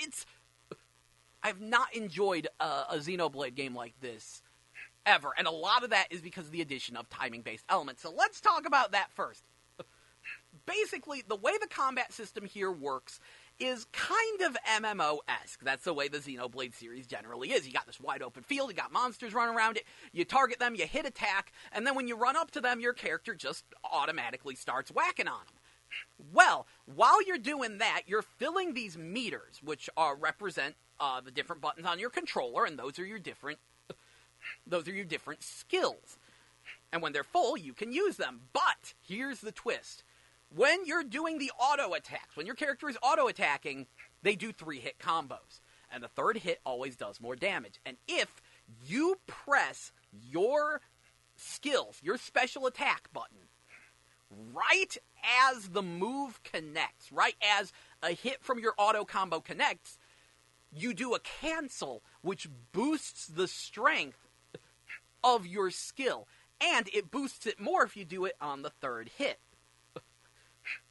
I've not enjoyed a Xenoblade game like this ever, and a lot of that is because of the addition of timing-based elements. So let's talk about that first. Basically, the way the combat system here works is kind of MMO-esque. That's the way the Xenoblade series generally is. You got this wide open field, you got monsters running around it, you target them, you hit attack, and then when you run up to them, your character just automatically starts whacking on them. Well, while you're doing that, you're filling these meters, which represent the different buttons on your controller, and those are your different skills. And when they're full, you can use them. But here's the twist. When you're doing the auto attacks, when your character is auto attacking, they do 3-hit combos. And the third hit always does more damage. And if you press your skills, your special attack button, right as the move connects, right as a hit from your auto combo connects, you do a cancel, which boosts the strength of your skill. And it boosts it more if you do it on the third hit.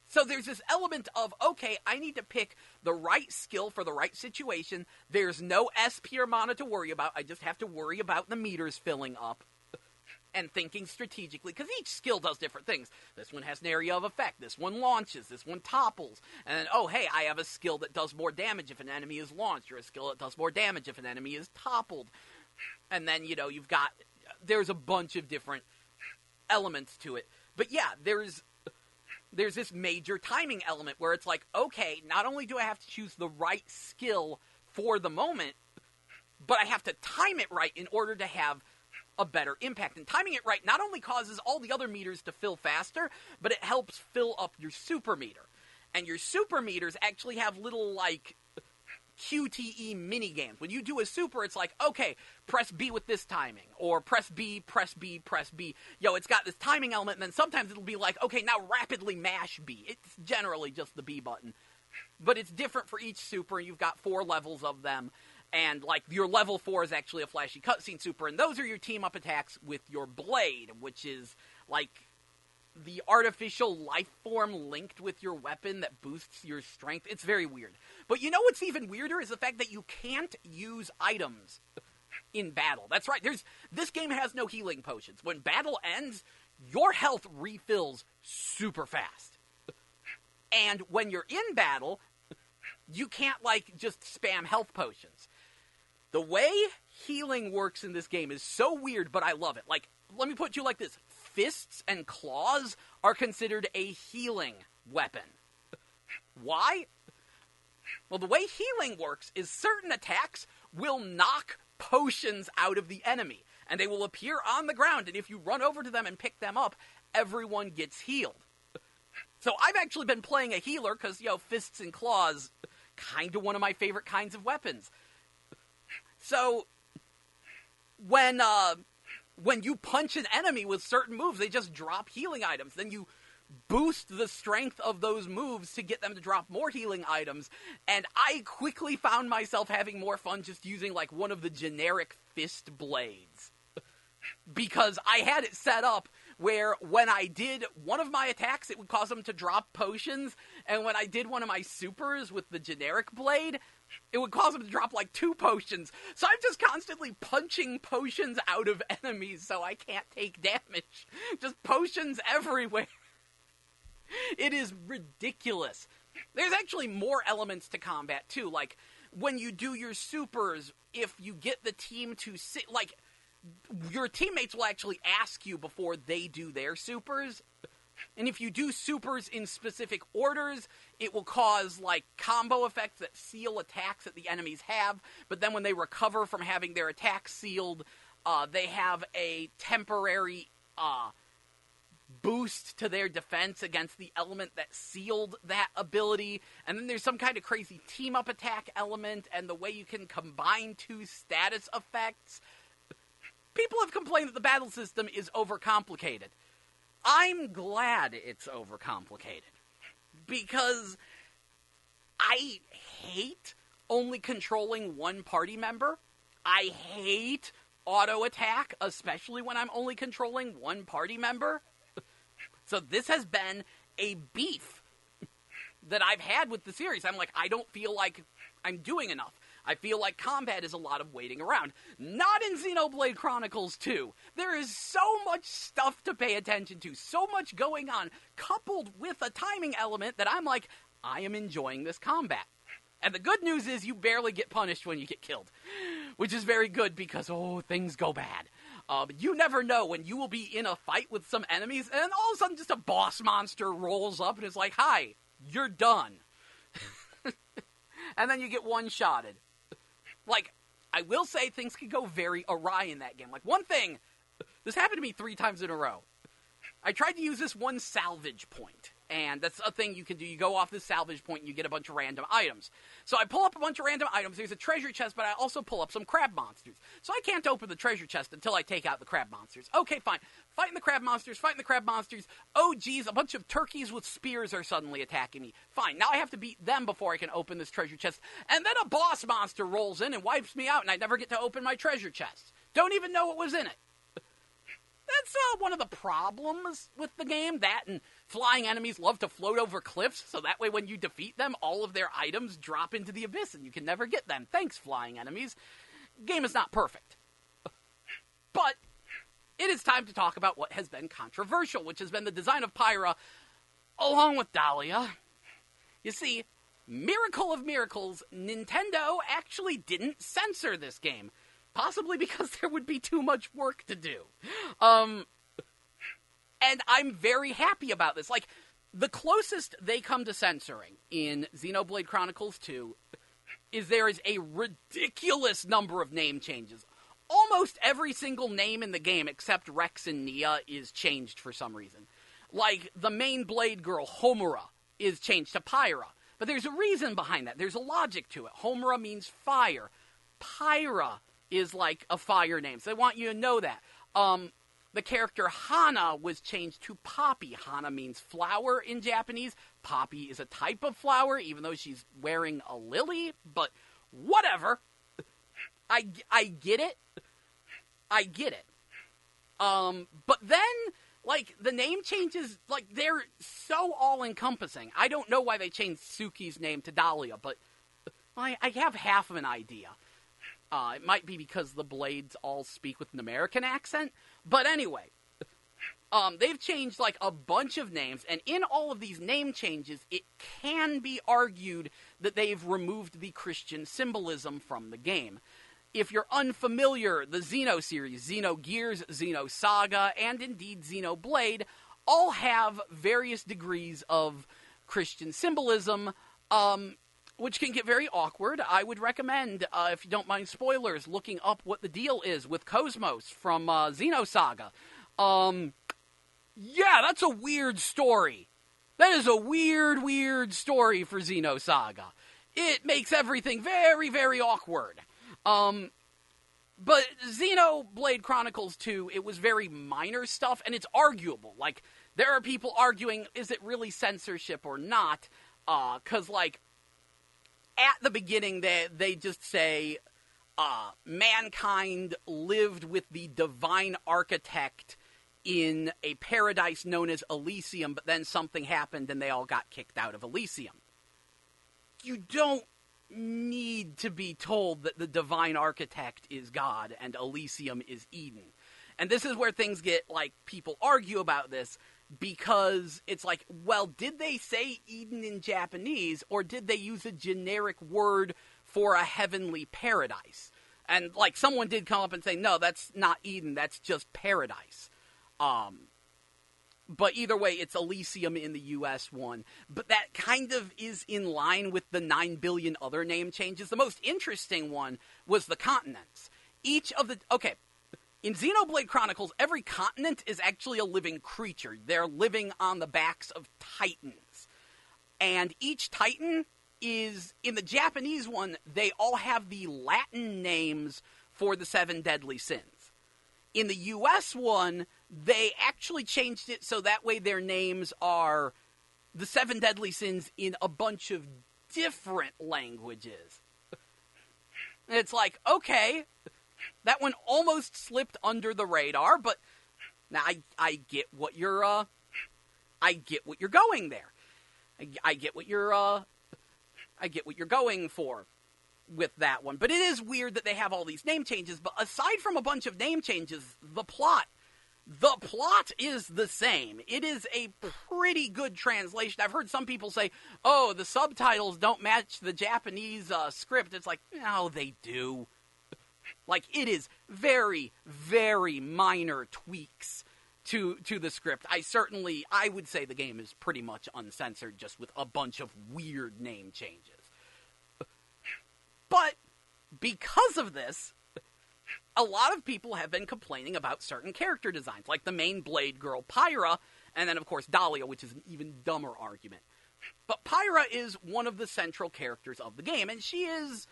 So there's this element of, okay, I need to pick the right skill for the right situation. There's no SP or mana to worry about. I just have to worry about the meters filling up and thinking strategically, because each skill does different things. This one has an area of effect. This one launches. This one topples. And then, oh, hey, I have a skill that does more damage if an enemy is launched, or a skill that does more damage if an enemy is toppled. And then, there's a bunch of different elements to it. But yeah, there's this major timing element where it's like, okay, not only do I have to choose the right skill for the moment, but I have to time it right in order to have a better impact. And timing it right not only causes all the other meters to fill faster, but it helps fill up your super meter. And your super meters actually have little, QTE mini games. When you do a super, it's like, okay, press B with this timing, or press B, press B, press B. It's got this timing element, and then sometimes it'll be like, okay, now rapidly mash B. It's generally just the B button. But it's different for each super, and you've got 4 levels of them, and, your level 4 is actually a flashy cutscene super, and those are your team-up attacks with your blade, which is, the artificial life form linked with your weapon that boosts your strength. It's very weird. But you know what's even weirder is the fact that you can't use items in battle. That's right. This game has no healing potions. When battle ends, your health refills super fast. And when you're in battle, you can't, just spam health potions. The way healing works in this game is so weird, but I love it. Let me put it to you like this. Fists and claws are considered a healing weapon. Why? Well, the way healing works is certain attacks will knock potions out of the enemy, and they will appear on the ground, and if you run over to them and pick them up, everyone gets healed. So I've actually been playing a healer, because, fists and claws, kind of one of my favorite kinds of weapons. So, when you punch an enemy with certain moves, they just drop healing items. Then you boost the strength of those moves to get them to drop more healing items. And I quickly found myself having more fun just using, one of the generic fist blades. Because I had it set up where when I did one of my attacks, it would cause them to drop potions. And when I did one of my supers with the generic blade, it would cause them to drop 2 potions. So I'm just constantly punching potions out of enemies so I can't take damage. Just potions everywhere. It is ridiculous. There's actually more elements to combat too. When you do your supers, if you get the team to sit, your teammates will actually ask you before they do their supers. And if you do supers in specific orders, it will cause, combo effects that seal attacks that the enemies have. But then when they recover from having their attacks sealed, they have a temporary boost to their defense against the element that sealed that ability. And then there's some kind of crazy team-up attack element, and the way you can combine 2 status effects. People have complained that the battle system is overcomplicated. I'm glad it's overcomplicated, because I hate only controlling one party member. I hate auto attack, especially when I'm only controlling one party member. So this has been a beef that I've had with the series. I'm I don't feel like I'm doing enough. I feel like combat is a lot of waiting around. Not in Xenoblade Chronicles 2. There is so much stuff to pay attention to, so much going on, coupled with a timing element that I'm I am enjoying this combat. And the good news is you barely get punished when you get killed, which is very good because, things go bad. You never know when you will be in a fight with some enemies, and all of a sudden just a boss monster rolls up and is like, hi, you're done. And then you get one-shotted. Like, I will say things can go very awry in that game. Like, one thing, this happened to me 3 times in a row. I tried to use this one salvage point, and that's a thing you can do. You go off this salvage point and you get a bunch of random items. So I pull up a bunch of random items. There's a treasure chest, but I also pull up some crab monsters. So I can't open the treasure chest until I take out the crab monsters. Okay, fine. Fighting the crab monsters. Oh, geez, a bunch of turkeys with spears are suddenly attacking me. Fine, now I have to beat them before I can open this treasure chest. And then a boss monster rolls in and wipes me out, and I never get to open my treasure chest. Don't even know what was in it. That's one of the problems with the game. That and flying enemies love to float over cliffs, so that way when you defeat them, all of their items drop into the abyss and you can never get them. Thanks, flying enemies. Game is not perfect. But it is time to talk about what has been controversial, which has been the design of Pyra along with Dahlia. You see, miracle of miracles, Nintendo actually didn't censor this game. Possibly because there would be too much work to do. And I'm very happy about this. Like, the closest they come to censoring in Xenoblade Chronicles 2 is there is a ridiculous number of name changes. Almost every single name in the game except Rex and Nia is changed for some reason. Like, the main Blade girl, Homura, is changed to Pyra. But there's a reason behind that. There's a logic to it. Homura means fire. Pyra is like a fire name, so I want you to know that. The character Hana was changed to Poppy. Hana means flower in Japanese. Poppy is a type of flower, even though she's wearing a lily, but whatever. I get it. I get it. But then, like, the name changes, like, they're so all-encompassing. I don't know why they changed Suki's name to Dahlia, but I have half of an idea. It might be because the Blades all speak with an American accent. But anyway, they've changed, like, a bunch of names. And in all of these name changes, it can be argued that they've removed the Christian symbolism from the game. If you're unfamiliar, the Xeno series, Xenogears, Xenosaga, and indeed Xenoblade, all have various degrees of Christian symbolism, which can get very awkward. I would recommend, if you don't mind spoilers, looking up what the deal is with Cosmos from Xenosaga. Yeah, that's a weird story. That is a weird story for Xenosaga. It makes everything very, very awkward. But Xenoblade Chronicles 2, it was very minor stuff, and it's arguable. Like, there are people arguing, is it really censorship or not? 'Cause, like, at the beginning, they just say, mankind lived with the divine architect in a paradise known as Elysium, but then something happened and they all got kicked out of Elysium. You don't need to be told that the divine architect is God and Elysium is Eden. And this is where things get, like, people argue about this, because it's like, well, did they say Eden in Japanese, or did they use a generic word for a heavenly paradise? And, like, someone did come up and say, no, that's not Eden, that's just paradise. But either way, it's Elysium in the US one. But that kind of is in line with the 9 billion other name changes. The most interesting one was the continents. Okay, in Xenoblade Chronicles, every continent is actually a living creature. They're living on the backs of titans. And each titan is, in the Japanese one, they all have the Latin names for the 7 deadly sins. In the US one, they actually changed it so that way their names are the 7 deadly sins in a bunch of different languages. And it's like, okay, that one almost slipped under the radar, but now I get what you're going there. I get what you're going for with that one. But it is weird that they have all these name changes, but aside from a bunch of name changes, the plot is the same. It is a pretty good translation. I've heard some people say, oh, the subtitles don't match the Japanese script. It's like, no, they do. Like, it is very, very minor tweaks to the script. I would say the game is pretty much uncensored, just with a bunch of weird name changes. But because of this, a lot of people have been complaining about certain character designs, like the main Blade girl, Pyra, and then, of course, Dahlia, which is an even dumber argument. But Pyra is one of the central characters of the game, and she is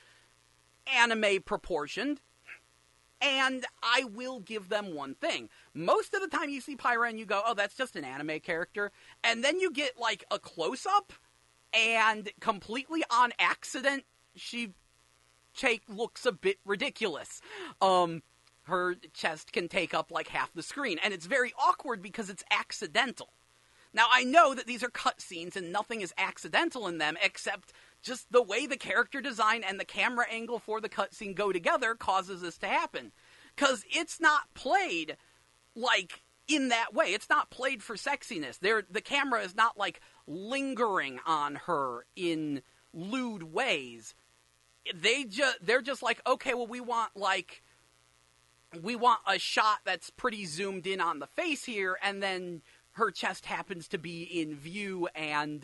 anime proportioned, and I will give them one thing. Most of the time you see Pyra and you go, oh, that's just an anime character, and then you get, like, a close-up, and completely on accident, she looks a bit ridiculous. Her chest can take up like half the screen, and it's very awkward because it's accidental. Now, I know that these are cutscenes and nothing is accidental in them except just the way the character design and the camera angle for the cutscene go together causes this to happen. Because it's not played, like, in that way. It's not played for sexiness. The camera is not, like, lingering on her in lewd ways. They're just like, okay, well, we want a shot that's pretty zoomed in on the face here, and then her chest happens to be in view, and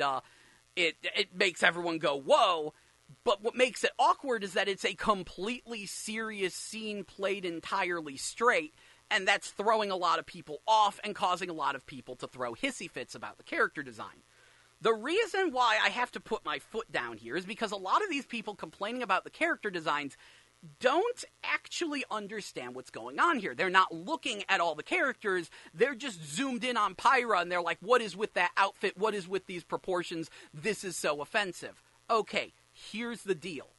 it makes everyone go, whoa. But what makes it awkward is that it's a completely serious scene played entirely straight, and that's throwing a lot of people off and causing a lot of people to throw hissy fits about the character design. The reason why I have to put my foot down here is because a lot of these people complaining about the character designs don't actually understand what's going on here. They're not looking at all the characters. They're just zoomed in on Pyra, and they're like, what is with that outfit? What is with these proportions? This is so offensive. Okay, here's the deal.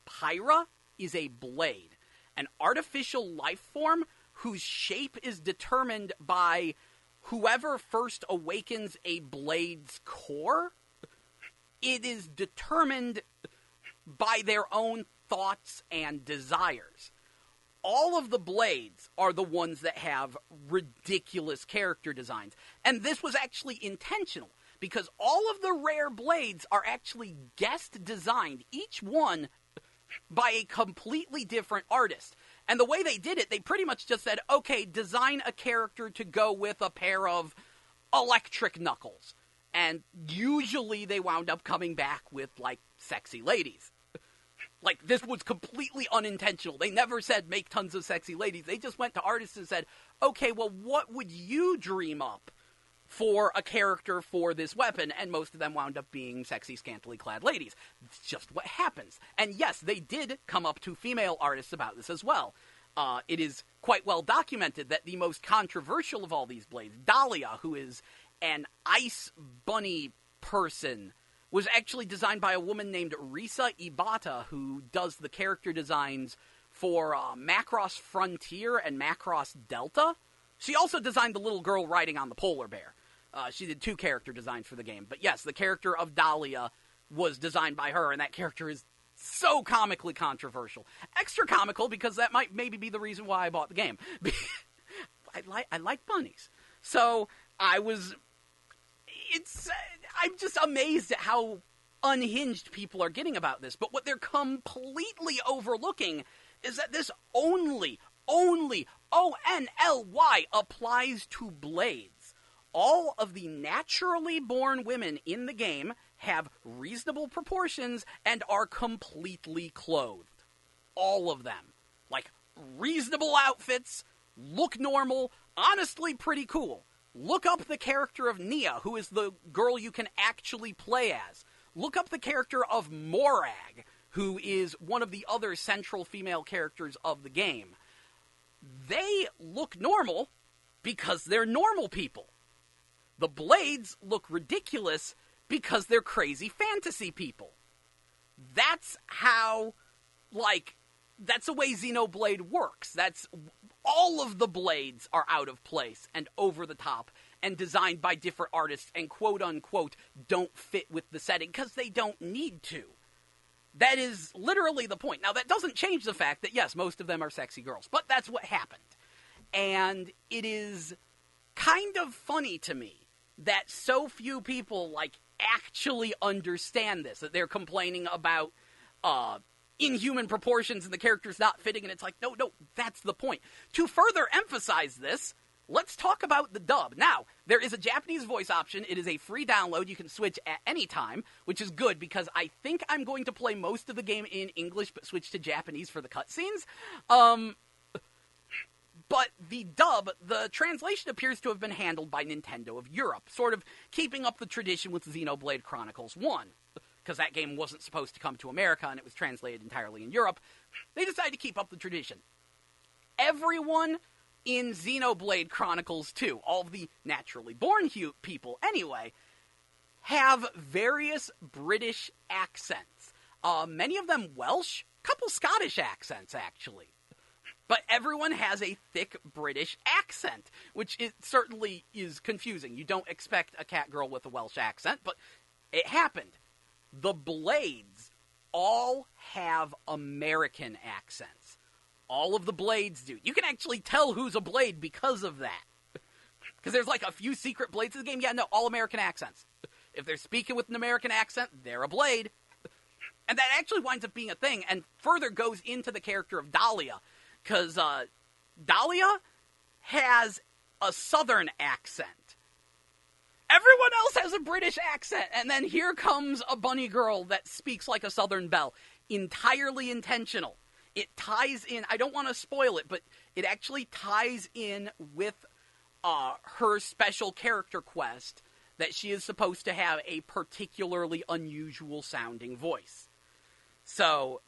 Pyra is a blade, an artificial life form whose shape is determined by whoever first awakens a blade's core. It is determined by their own thoughts and desires. All of the blades are the ones that have ridiculous character designs. And this was actually intentional, because all of the rare blades are actually guest designed, each one by a completely different artist. And the way they did it, they pretty much just said, okay, design a character to go with a pair of electric knuckles. And usually they wound up coming back with, like, sexy ladies. Like, this was completely unintentional. They never said make tons of sexy ladies. They just went to artists and said, okay, well, what would you dream up for a character for this weapon? And most of them wound up being sexy, scantily clad ladies. It's just what happens. And yes, they did come up to female artists about this as well. It is quite well documented that the most controversial of all these blades, Dahlia, who is an ice bunny person, was actually designed by a woman named Risa Ibata, who does the character designs for Macross Frontier and Macross Delta. She also designed the little girl riding on the polar bear. She did 2 character designs for the game. But yes, the character of Dahlia was designed by her, and that character is so comically controversial. Extra comical, because that might maybe be the reason why I bought the game. I like bunnies. So I'm just amazed at how unhinged people are getting about this. But what they're completely overlooking is that this only, O-N-L-Y, applies to blades. All of the naturally born women in the game have reasonable proportions and are completely clothed. All of them. Like, reasonable outfits, look normal, honestly pretty cool. Look up the character of Nia, who is the girl you can actually play as. Look up the character of Morag, who is one of the other central female characters of the game. They look normal because they're normal people. The blades look ridiculous because they're crazy fantasy people. That's how, that's the way Xenoblade works. All of the blades are out of place and over the top and designed by different artists and quote-unquote don't fit with the setting because they don't need to. That is literally the point. Now, that doesn't change the fact that, yes, most of them are sexy girls, but that's what happened. And it is kind of funny to me that so few people, actually understand this, that they're complaining about inhuman proportions and the character's not fitting, and it's like, no, that's the point. To further emphasize this, let's talk about the dub. Now, there is a Japanese voice option. It is a free download. You can switch at any time, which is good because I think I'm going to play most of the game in English but switch to Japanese for the cutscenes. But the dub, the translation appears to have been handled by Nintendo of Europe, sort of keeping up the tradition with Xenoblade Chronicles 1, because that game wasn't supposed to come to America and it was translated entirely in Europe. They decided to keep up the tradition. Everyone in Xenoblade Chronicles 2, all of the naturally born people anyway, have various British accents. Many of them Welsh, a couple Scottish accents actually. But everyone has a thick British accent, which certainly is confusing. You don't expect a cat girl with a Welsh accent, but it happened. The Blades all have American accents. All of the Blades do. You can actually tell who's a Blade because of that. Because there's like a few secret Blades in the game. Yeah, no, all American accents. If they're speaking with an American accent, they're a Blade. And that actually winds up being a thing, and further goes into the character of Dahlia. Because Dahlia has a southern accent. Everyone else has a British accent, and then here comes a bunny girl that speaks like a southern belle. Entirely intentional. It ties in, I don't want to spoil it, but it actually ties in with her special character quest that she is supposed to have a particularly unusual sounding voice. So,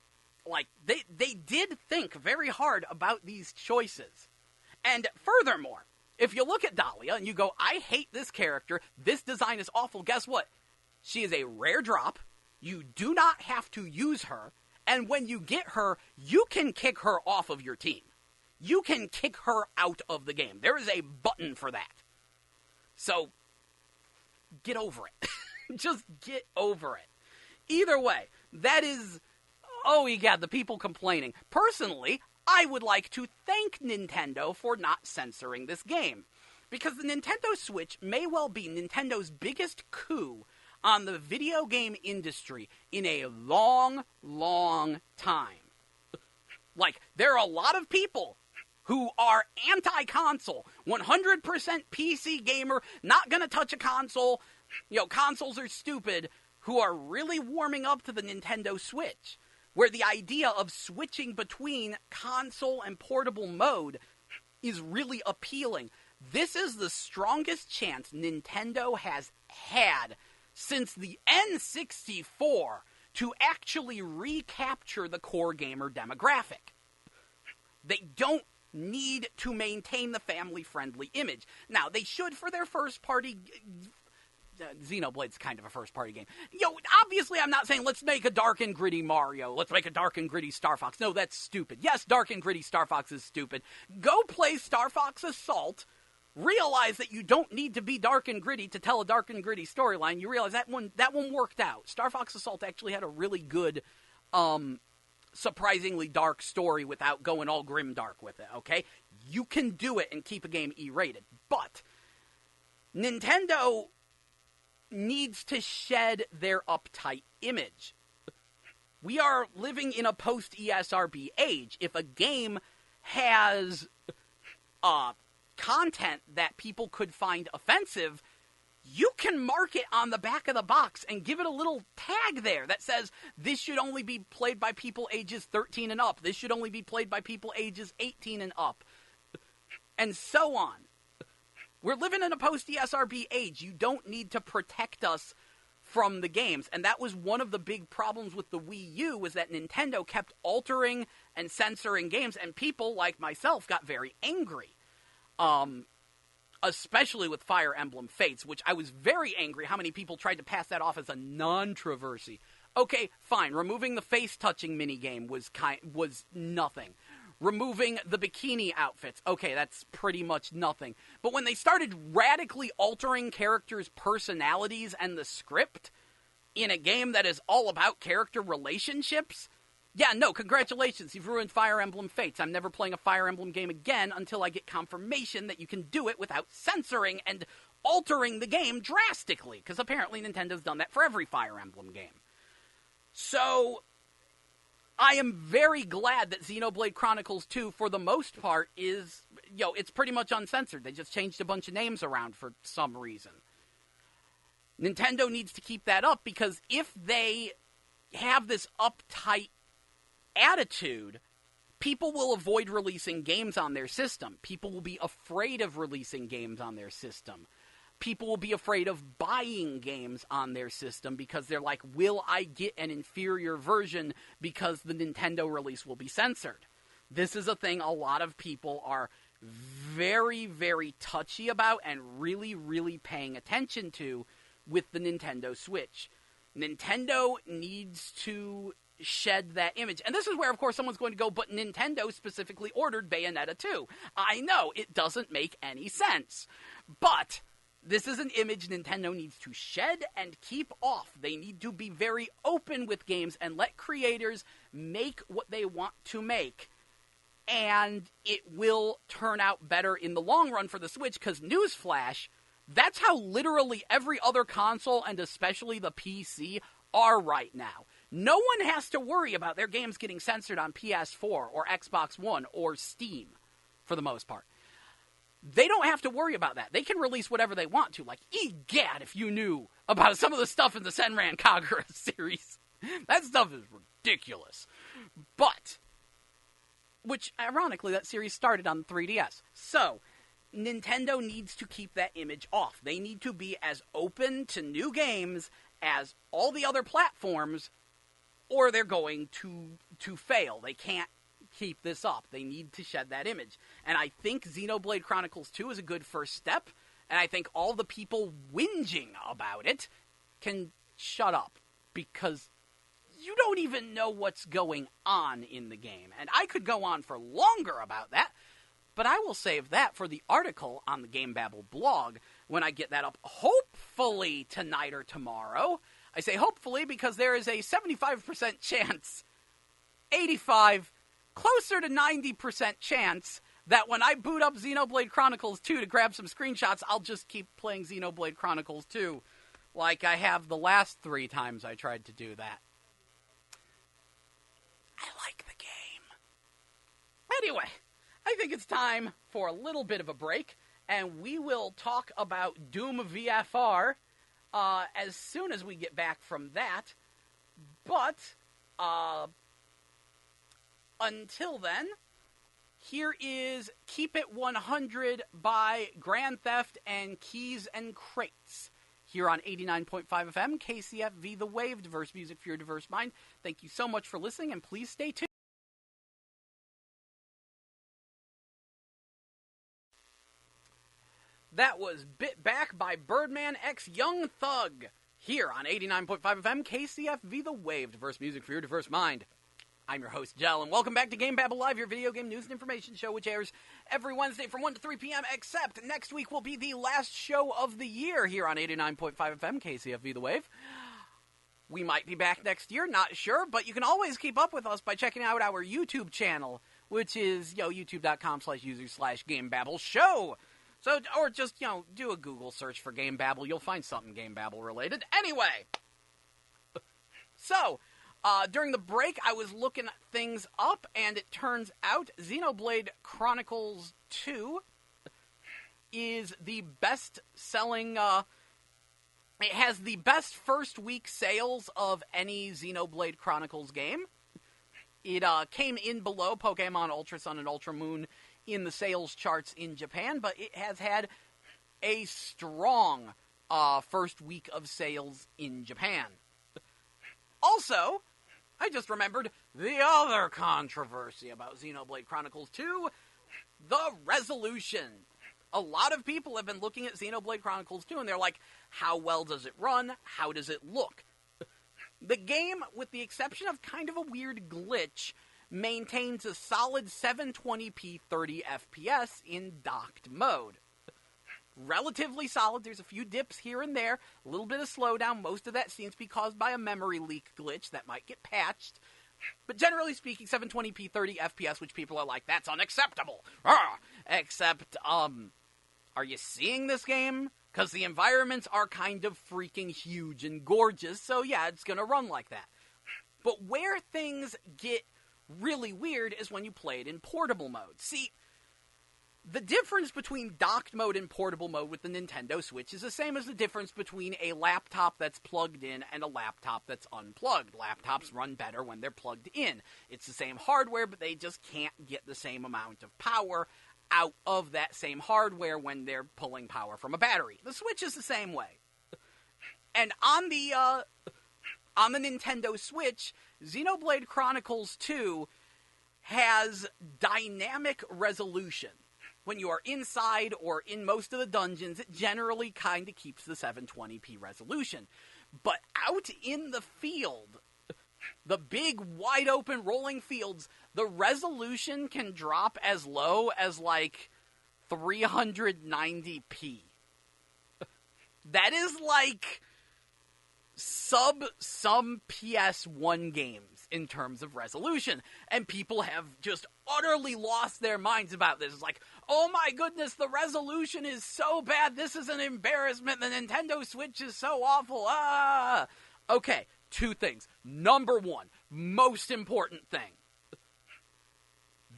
like, they did think very hard about these choices. And furthermore, if you look at Dahlia and you go, I hate this character, this design is awful, guess what? She is a rare drop, you do not have to use her, and when you get her, you can kick her off of your team. You can kick her out of the game. There is a button for that. So, get over it. Just get over it. Either way, that is... Oh, you got the people complaining. Personally, I would like to thank Nintendo for not censoring this game. Because the Nintendo Switch may well be Nintendo's biggest coup on the video game industry in a long, long time. Like, there are a lot of people who are anti-console, 100% PC gamer, not gonna touch a console, consoles are stupid, who are really warming up to the Nintendo Switch, where the idea of switching between console and portable mode is really appealing. This is the strongest chance Nintendo has had since the N64 to actually recapture the core gamer demographic. They don't need to maintain the family-friendly image. Now, they should for their first-party... Xenoblade's kind of a first-party game. Obviously I'm not saying let's make a dark and gritty Mario, let's make a dark and gritty Star Fox. No, that's stupid. Yes, dark and gritty Star Fox is stupid. Go play Star Fox Assault, realize that you don't need to be dark and gritty to tell a dark and gritty storyline. You realize that one worked out. Star Fox Assault actually had a really good, surprisingly dark story without going all grimdark with it, okay? You can do it and keep a game E-rated. But Nintendo needs to shed their uptight image. We are living in a post-ESRB age. If a game has content that people could find offensive, you can mark it on the back of the box and give it a little tag there that says, this should only be played by people ages 13 and up. This should only be played by people ages 18 and up. And so on. We're living in a post-ESRB age. You don't need to protect us from the games. And that was one of the big problems with the Wii U, was that Nintendo kept altering and censoring games, and people like myself got very angry. Especially with Fire Emblem Fates, which I was very angry how many people tried to pass that off as a non-traversy. Okay, fine. Removing the face-touching minigame was nothing. Removing the bikini outfits, okay, that's pretty much nothing. But when they started radically altering characters' personalities and the script in a game that is all about character relationships, yeah, no, congratulations, you've ruined Fire Emblem Fates. I'm never playing a Fire Emblem game again until I get confirmation that you can do it without censoring and altering the game drastically, because apparently Nintendo's done that for every Fire Emblem game. So, I am very glad that Xenoblade Chronicles 2, for the most part, is, it's pretty much uncensored. They just changed a bunch of names around for some reason. Nintendo needs to keep that up, because if they have this uptight attitude, people will avoid releasing games on their system. People will be afraid of releasing games on their system. People will be afraid of buying games on their system because they're like, will I get an inferior version because the Nintendo release will be censored? This is a thing a lot of people are very, very touchy about and really, really paying attention to with the Nintendo Switch. Nintendo needs to shed that image. And this is where, of course, someone's going to go, but Nintendo specifically ordered Bayonetta 2. I know, it doesn't make any sense. But this is an image Nintendo needs to shed and keep off. They need to be very open with games and let creators make what they want to make. And it will turn out better in the long run for the Switch, because newsflash, that's how literally every other console, and especially the PC, are right now. No one has to worry about their games getting censored on PS4 or Xbox One or Steam, for the most part. They don't have to worry about that. They can release whatever they want to. Like, egad, if you knew about some of the stuff in the Senran Kagura series. That stuff is ridiculous. But, which, ironically, that series started on 3DS. So, Nintendo needs to keep that image off. They need to be as open to new games as all the other platforms, or they're going to fail. They can't keep this up. They need to shed that image. And I think Xenoblade Chronicles 2 is a good first step, and I think all the people whinging about it can shut up, because you don't even know what's going on in the game. And I could go on for longer about that, but I will save that for the article on the GameBabble blog when I get that up, hopefully tonight or tomorrow. I say hopefully because there is a 75% chance, 85, closer to 90% chance that when I boot up Xenoblade Chronicles 2 to grab some screenshots, I'll just keep playing Xenoblade Chronicles 2 like I have the last 3 times I tried to do that. I like the game. Anyway, I think it's time for a little bit of a break, and we will talk about Doom VFR as soon as we get back from that. But until then, here is Keep It 100 by Grand Theft and Keys and Crates. Here on 89.5 FM, KCFV The Wave, diverse music for your diverse mind. Thank you so much for listening, and please stay tuned. That was Bit Back by Birdman X Young Thug. Here on 89.5 FM, KCFV The Wave, diverse music for your diverse mind. I'm your host, Jell, and welcome back to GameBabble Live, your video game news and information show, which airs every Wednesday from 1 to 3 p.m., except next week will be the last show of the year here on 89.5 FM, KCFV The Wave. We might be back next year, not sure, but you can always keep up with us by checking out our YouTube channel, which is, youtube.com/user/GameBabble show. So, or just, do a Google search for GameBabble. You'll find something GameBabble related. Anyway, so during the break, I was looking things up, and it turns out Xenoblade Chronicles 2 is the best-selling, it has the best first week sales of any Xenoblade Chronicles game. It came in below Pokemon Ultra Sun and Ultra Moon in the sales charts in Japan, but it has had a strong first week of sales in Japan. Also, I just remembered the other controversy about Xenoblade Chronicles 2, the resolution. A lot of people have been looking at Xenoblade Chronicles 2, and they're like, how well does it run? How does it look? The game, with the exception of kind of a weird glitch, maintains a solid 720p 30 FPS in docked mode. Relatively solid. There's a few dips here and there, a little bit of slowdown. Most of that seems to be caused by a memory leak glitch that might get patched. But generally speaking, 720p 30 FPS, which people are like, that's unacceptable. Except, are you seeing this game? Because the environments are kind of freaking huge and gorgeous, so yeah, it's going to run like that. But where things get really weird is when you play it in portable mode. See, the difference between docked mode and portable mode with the Nintendo Switch is the same as the difference between a laptop that's plugged in and a laptop that's unplugged. Laptops run better when they're plugged in. It's the same hardware, but they just can't get the same amount of power out of that same hardware when they're pulling power from a battery. The Switch is the same way. And on the Nintendo Switch, Xenoblade Chronicles 2 has dynamic resolution. When you are inside or in most of the dungeons, it generally kind of keeps the 720p resolution. But out in the field, the big, wide-open rolling fields, the resolution can drop as low as, like, 390p. That is, like, some PS1 games in terms of resolution. And people have just utterly lost their minds about this. It's like, oh my goodness, the resolution is so bad. This is an embarrassment. The Nintendo Switch is so awful. Ah! Okay, two things. Number one, most important thing.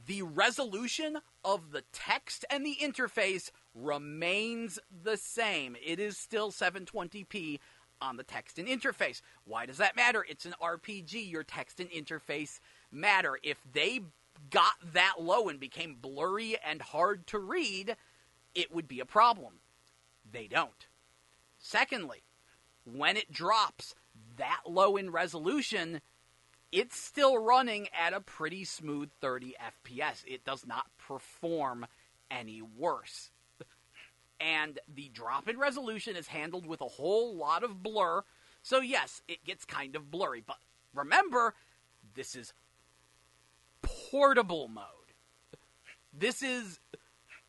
The resolution of the text and the interface remains the same. It is still 720p on the text and interface. Why does that matter? It's an RPG. Your text and interface matter. If they got that low and became blurry and hard to read, it would be a problem. They don't. Secondly, when it drops that low in resolution, it's still running at a pretty smooth 30 FPS. It does not perform any worse. And the drop in resolution is handled with a whole lot of blur. So yes, it gets kind of blurry. But remember, this is portable mode. This is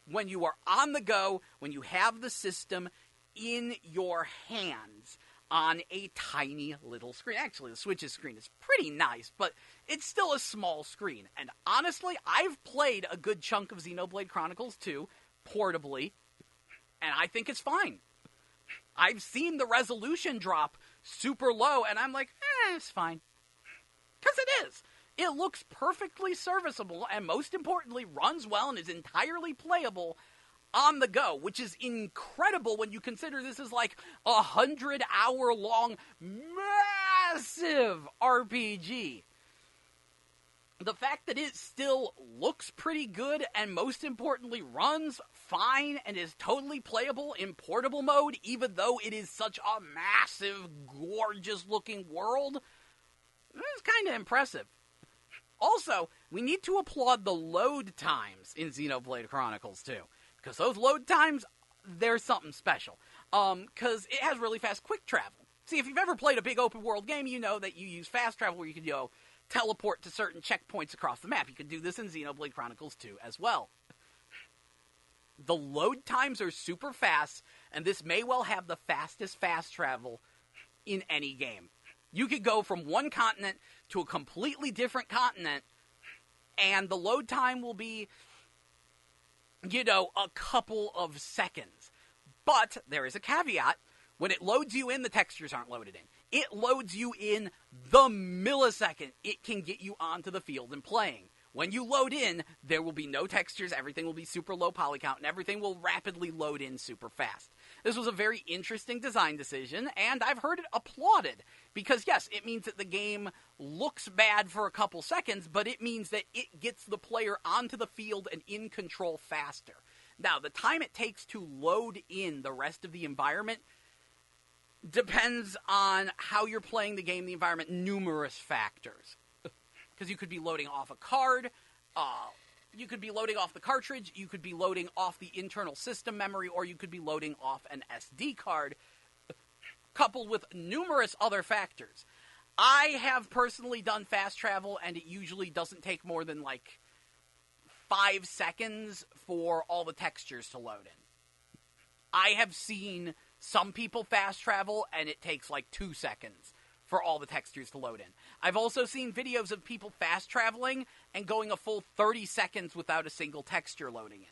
when you are on the go, when you have the system in your hands on a tiny little screen. Actually, the Switch's screen is pretty nice, but it's still a small screen. And honestly, I've played a good chunk of Xenoblade Chronicles 2 portably, and I think it's fine. I've seen the resolution drop super low, and I'm like, it's fine. Because it is. It looks perfectly serviceable, and most importantly, runs well and is entirely playable on the go, which is incredible when you consider this is like a 100-hour-long, massive RPG. The fact that it still looks pretty good and most importantly runs fine and is totally playable in portable mode, even though it is such a massive, gorgeous-looking world, is kind of impressive. Also, we need to applaud the load times in Xenoblade Chronicles 2. Because those load times, they're something special. Because it has really fast quick travel. See, if you've ever played a big open world game, you know that you use fast travel where you can, teleport to certain checkpoints across the map. You can do this in Xenoblade Chronicles 2 as well. The load times are super fast, and this may well have the fastest fast travel in any game. You could go from one continent to a completely different continent, and the load time will be, a couple of seconds. But there is a caveat. When it loads you in, the textures aren't loaded in. It loads you in the millisecond it can get you onto the field and playing. When you load in, there will be no textures, everything will be super low poly count, and everything will rapidly load in super fast. This was a very interesting design decision, and I've heard it applauded. Because yes, it means that the game looks bad for a couple seconds, but it means that it gets the player onto the field and in control faster. Now, the time it takes to load in the rest of the environment depends on how you're playing the game, the environment, numerous factors. Because you could be loading off a card, you could be loading off the cartridge, you could be loading off the internal system memory, or you could be loading off an SD card, coupled with numerous other factors. I have personally done fast travel, and it usually doesn't take more than, 5 seconds for all the textures to load in. I have seen some people fast travel, and it takes 2 seconds for all the textures to load in. I've also seen videos of people fast traveling and going a full 30 seconds without a single texture loading in.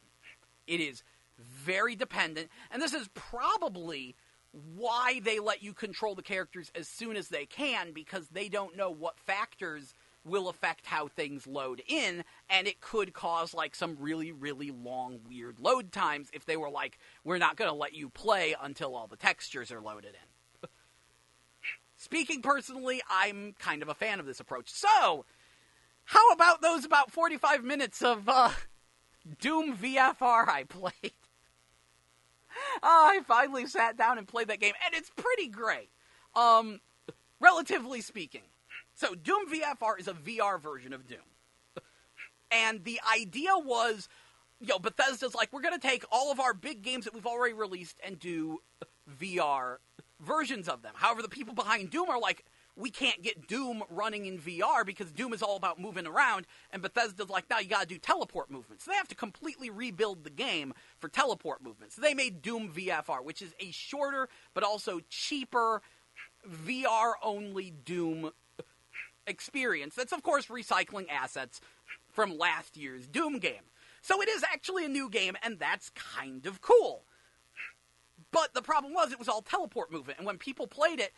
It is very dependent, and this is probably why they let you control the characters as soon as they can, because they don't know what factors will affect how things load in, and it could cause, like, some really, really long, weird load times if they were like, we're not going to let you play until all the textures are loaded in. Speaking personally, I'm kind of a fan of this approach. So, how about those about 45 minutes of Doom VFR I played? I finally sat down and played that game, and it's pretty great, relatively speaking. So, Doom VFR is a VR version of Doom. And the idea was, Bethesda's like, we're going to take all of our big games that we've already released and do VR versions of them. However, the people behind Doom are like, we can't get Doom running in VR because Doom is all about moving around, and Bethesda's like, now you gotta do teleport movements. So they have to completely rebuild the game for teleport movements. So they made Doom VFR, which is a shorter, but also cheaper, VR-only Doom experience. That's, of course, recycling assets from last year's Doom game. So it is actually a new game, and that's kind of cool. But the problem was, it was all teleport movement, and when people played it,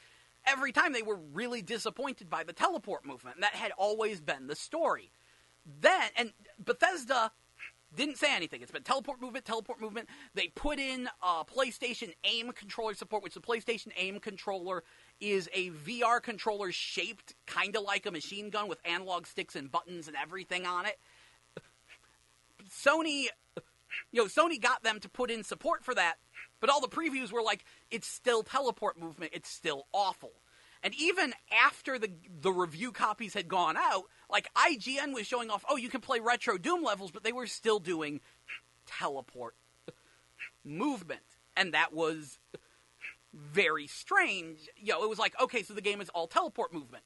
every time they were really disappointed by the teleport movement, and that had always been the story. And Bethesda didn't say anything. It's been teleport movement. They put in PlayStation Aim controller support, which the PlayStation Aim controller is a VR controller shaped kind of like a machine gun with analog sticks and buttons and everything on it. Sony got them to put in support for that, but all the previews were like, it's still teleport movement, it's still awful. And even after the review copies had gone out, like, IGN was showing off, you can play retro Doom levels, but they were still doing teleport movement. And that was very strange. It was like, okay, so the game is all teleport movement.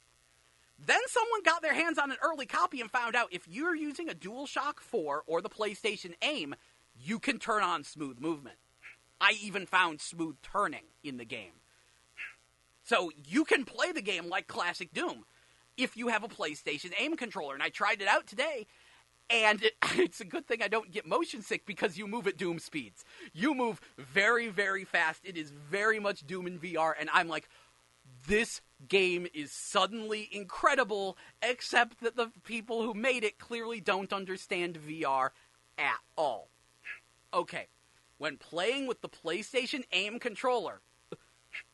Then someone got their hands on an early copy and found out if you're using a DualShock 4 or the PlayStation Aim, you can turn on smooth movement. I even found smooth turning in the game. So you can play the game like classic Doom if you have a PlayStation Aim controller. And I tried it out today, and it's a good thing I don't get motion sick because you move at Doom speeds. You move very, very fast. It is very much Doom in VR, and I'm like, this game is suddenly incredible, except that the people who made it clearly don't understand VR at all. Okay, when playing with the PlayStation Aim controller,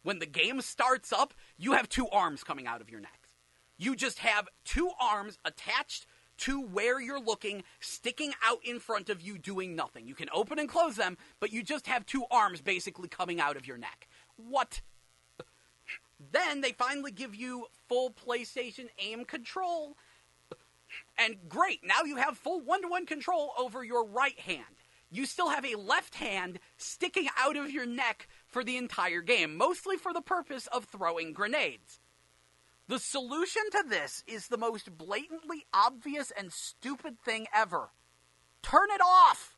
when the game starts up, you have two arms coming out of your neck. You just have two arms attached to where you're looking, sticking out in front of you, doing nothing. You can open and close them, but you just have two arms basically coming out of your neck. What? Then they finally give you full PlayStation Aim control, and great, now you have full one-to-one control over your right hand. You still have a left hand sticking out of your neck for the entire game, mostly for the purpose of throwing grenades. The solution to this is the most blatantly obvious and stupid thing ever. Turn it off!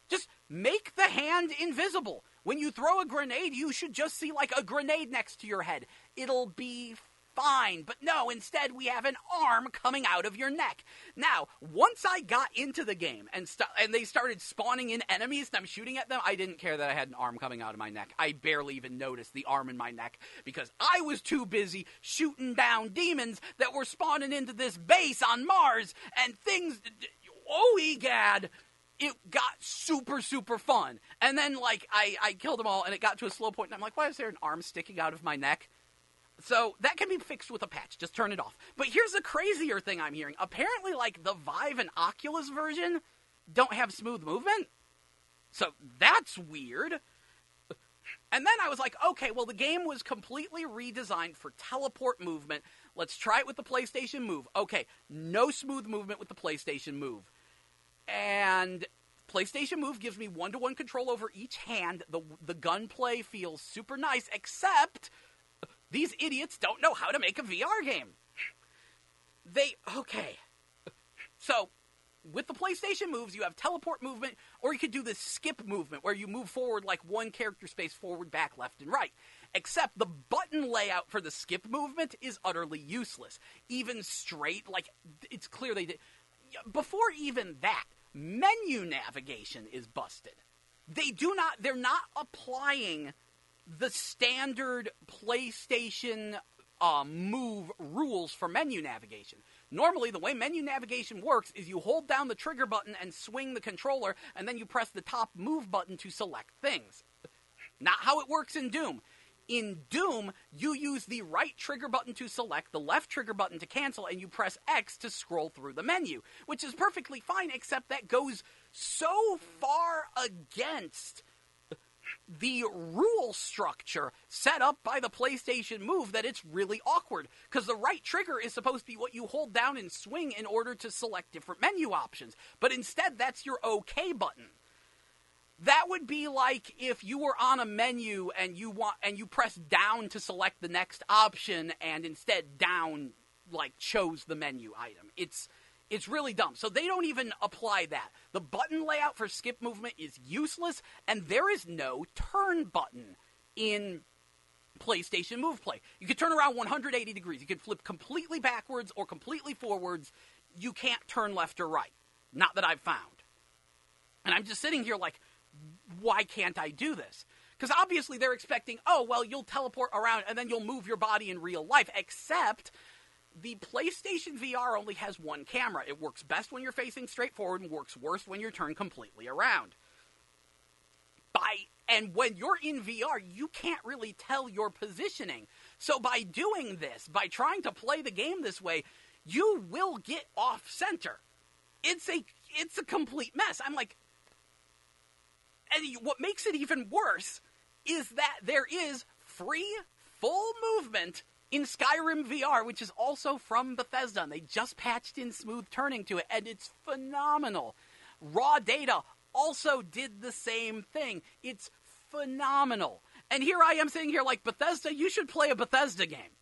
Just make the hand invisible. When you throw a grenade, you should just see like a grenade next to your head. It'll be fine. But no, instead we have an arm coming out of your neck. Now, once I got into the game and they started spawning in enemies and I'm shooting at them, I didn't care that I had an arm coming out of my neck. I barely even noticed the arm in my neck because I was too busy shooting down demons that were spawning into this base on Mars and things... Oh, egad! It got super, super fun. And then, like, I killed them all and it got to a slow point and I'm like, why is there an arm sticking out of my neck? So, that can be fixed with a patch. Just turn it off. But here's the crazier thing I'm hearing. Apparently, like, the Vive and Oculus version don't have smooth movement. So, that's weird. And then I was like, okay, well, the game was completely redesigned for teleport movement. Let's try it with the PlayStation Move. Okay, no smooth movement with the PlayStation Move. And PlayStation Move gives me one-to-one control over each hand. The gunplay feels super nice, except... these idiots don't know how to make a VR game. Okay. So, with the PlayStation Moves, you have teleport movement, or you could do this skip movement, where you move forward like one character space forward, back, left, and right. Except the button layout for the skip movement is utterly useless. Even straight, like, it's clear they did... Before even that, menu navigation is busted. They're not applying the standard PlayStation Move rules for menu navigation. Normally, the way menu navigation works is you hold down the trigger button and swing the controller, and then you press the top move button to select things. Not how it works in Doom. In Doom, you use the right trigger button to select, the left trigger button to cancel, and you press X to scroll through the menu, which is perfectly fine, except that goes so far against the rule structure set up by the PlayStation Move that it's really awkward, because the right trigger is supposed to be what you hold down and swing in order to select different menu options, but instead that's your OK button. That would be like if you were on a menu and you press down to select the next option, and instead down chose the menu item. It's really dumb. So they don't even apply that. The button layout for skip movement is useless, and there is no turn button in PlayStation Move Play. You can turn around 180 degrees. You can flip completely backwards or completely forwards. You can't turn left or right. Not that I've found. And I'm just sitting here why can't I do this? Because obviously they're expecting, you'll teleport around and then you'll move your body in real life, except the PlayStation VR only has one camera. It works best when you're facing straight forward and works worst when you're turned completely around. And when you're in VR, you can't really tell your positioning. So by doing this, by trying to play the game this way, you will get off center. It's a complete mess. I'm like, and what makes it even worse is that there is free, full movement in Skyrim VR, which is also from Bethesda. And they just patched in smooth turning to it, and it's phenomenal. Raw Data also did the same thing. It's phenomenal. And here I am sitting here like, Bethesda, you should play a Bethesda game.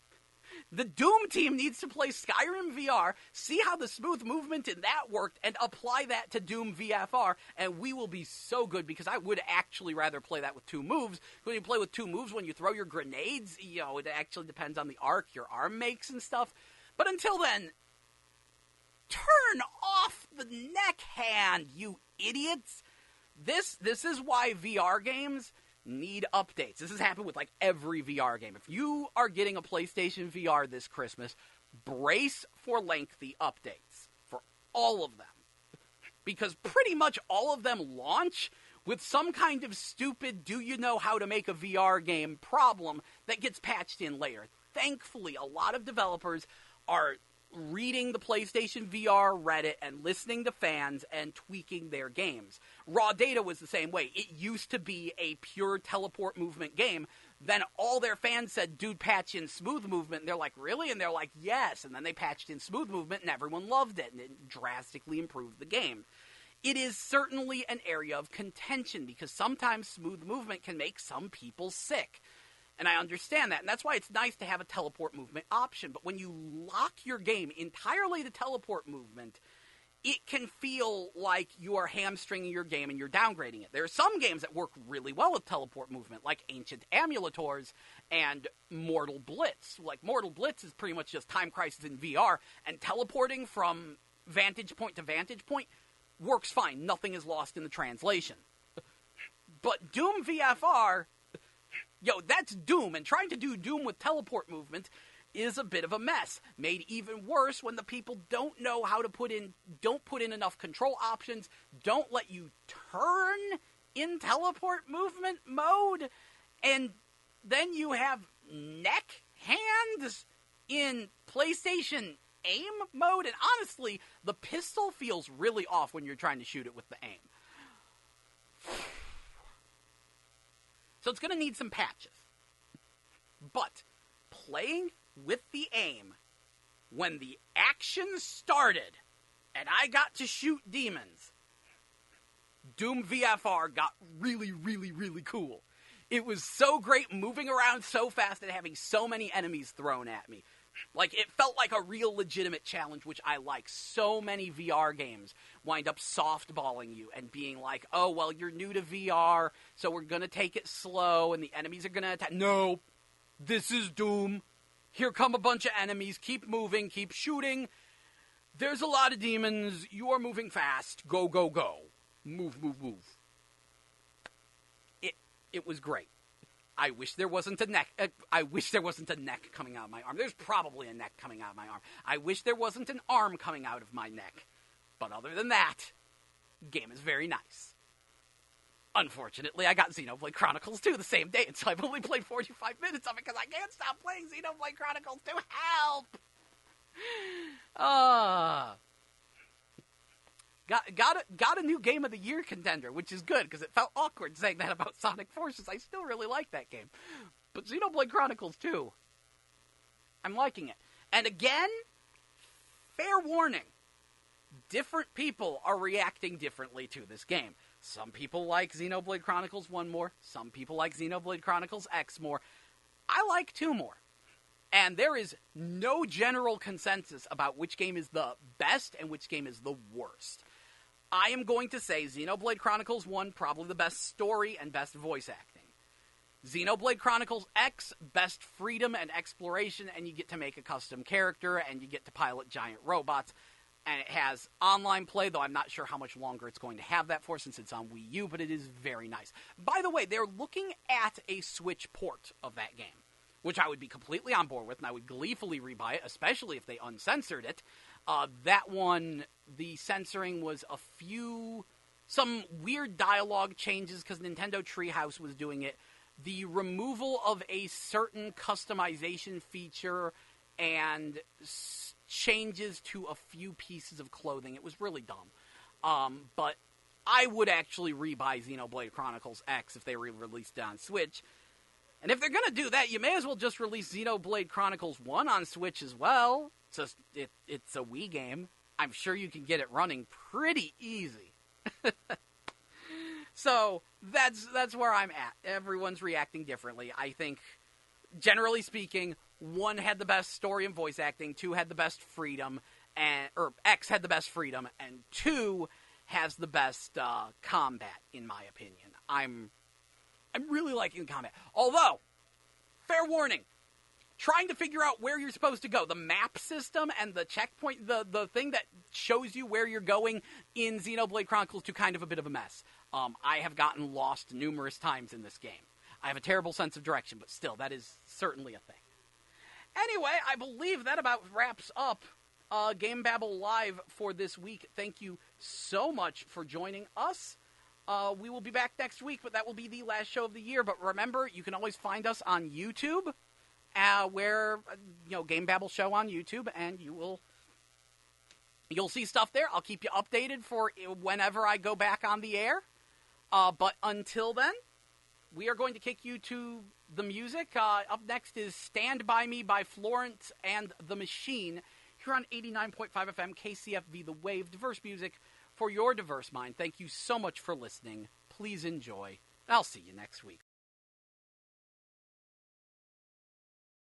The Doom team needs to play Skyrim VR, see how the smooth movement in that worked, and apply that to Doom VFR, and we will be so good, because I would actually rather play that with two moves. When you play with two moves, when you throw your grenades, it actually depends on the arc your arm makes and stuff. But until then, turn off the neck hand, you idiots! This is why VR games need updates. This has happened with every VR game. If you are getting a PlayStation VR this Christmas, brace for lengthy updates for all of them. Because pretty much all of them launch with some kind of stupid do you know how to make a VR game problem that gets patched in later. Thankfully, a lot of developers are reading the PlayStation VR Reddit and listening to fans and tweaking their games. Raw Data was the same way. It used to be a pure teleport movement game. Then all their fans said, dude, patch in smooth movement. And they're like, really? And they're like, yes. And then they patched in smooth movement and everyone loved it. And it drastically improved the game. It is certainly an area of contention because sometimes smooth movement can make some people sick. And I understand that, and that's why it's nice to have a teleport movement option. But when you lock your game entirely to teleport movement, it can feel like you are hamstringing your game and you're downgrading it. There are some games that work really well with teleport movement, like Ancient Amuletors and Mortal Blitz. Mortal Blitz is pretty much just Time Crisis in VR, and teleporting from vantage point to vantage point works fine. Nothing is lost in the translation. But Doom VFR... that's Doom, and trying to do Doom with teleport movement is a bit of a mess. Made even worse when the people don't know how to don't put in enough control options, don't let you turn in teleport movement mode, and then you have neck hands in PlayStation aim mode, and honestly, the pistol feels really off when you're trying to shoot it with the aim. So it's going to need some patches. But playing with the aim, when the action started and I got to shoot demons, Doom VFR got really, really, really cool. It was so great moving around so fast and having so many enemies thrown at me. It felt like a real legitimate challenge, which I like. So many VR games wind up softballing you and being like, oh, well, you're new to VR, so we're going to take it slow, and the enemies are going to attack. No, this is Doom. Here come a bunch of enemies. Keep moving, keep shooting. There's a lot of demons. You are moving fast. Go, go, go. Move, move, move. It was great. I wish there wasn't a neck. I wish there wasn't a neck coming out of my arm. There's probably a neck coming out of my arm. I wish there wasn't an arm coming out of my neck. But other than that, game is very nice. Unfortunately, I got Xenoblade Chronicles 2 the same day, and so I've only played 45 minutes of it because I can't stop playing Xenoblade Chronicles 2. Help! Got a new Game of the Year contender, which is good, because it felt awkward saying that about Sonic Forces. I still really like that game. But Xenoblade Chronicles 2, I'm liking it. And again, fair warning, different people are reacting differently to this game. Some people like Xenoblade Chronicles 1 more. Some people like Xenoblade Chronicles X more. I like 2 more. And there is no general consensus about which game is the best and which game is the worst. I am going to say Xenoblade Chronicles 1, probably the best story and best voice acting. Xenoblade Chronicles X, best freedom and exploration, and you get to make a custom character, and you get to pilot giant robots. And it has online play, though I'm not sure how much longer it's going to have that for since it's on Wii U, but it is very nice. By the way, they're looking at a Switch port of that game, which I would be completely on board with, and I would gleefully rebuy it, especially if they uncensored it. That one, the censoring was some weird dialogue changes because Nintendo Treehouse was doing it. The removal of a certain customization feature and changes to a few pieces of clothing. It was really dumb. But I would actually rebuy Xenoblade Chronicles X if they re-released it on Switch. And if they're going to do that, you may as well just release Xenoblade Chronicles 1 on Switch as well. It's a Wii game. I'm sure you can get it running pretty easy. So, that's where I'm at. Everyone's reacting differently. I think, generally speaking, 1 had the best story and voice acting, 2 had the best freedom, or X had the best freedom, and 2 has the best combat, in my opinion. I'm really liking the combat. Although, fair warning, trying to figure out where you're supposed to go. The map system and the checkpoint, the thing that shows you where you're going in Xenoblade Chronicles 2, kind of a bit of a mess. I have gotten lost numerous times in this game. I have a terrible sense of direction, but still, that is certainly a thing. Anyway, I believe that about wraps up GameBabble Live for this week. Thank you so much for joining us. We will be back next week, but that will be the last show of the year. But remember, you can always find us on YouTube, where, GameBabble show on YouTube, and you'll see stuff there. I'll keep you updated for whenever I go back on the air. But until then, we are going to kick you to the music. Up next is Stand By Me by Florence and the Machine, here on 89.5 FM KCFV The Wave. Diverse music for your diverse mind. Thank you so much for listening. Please enjoy. I'll see you next week.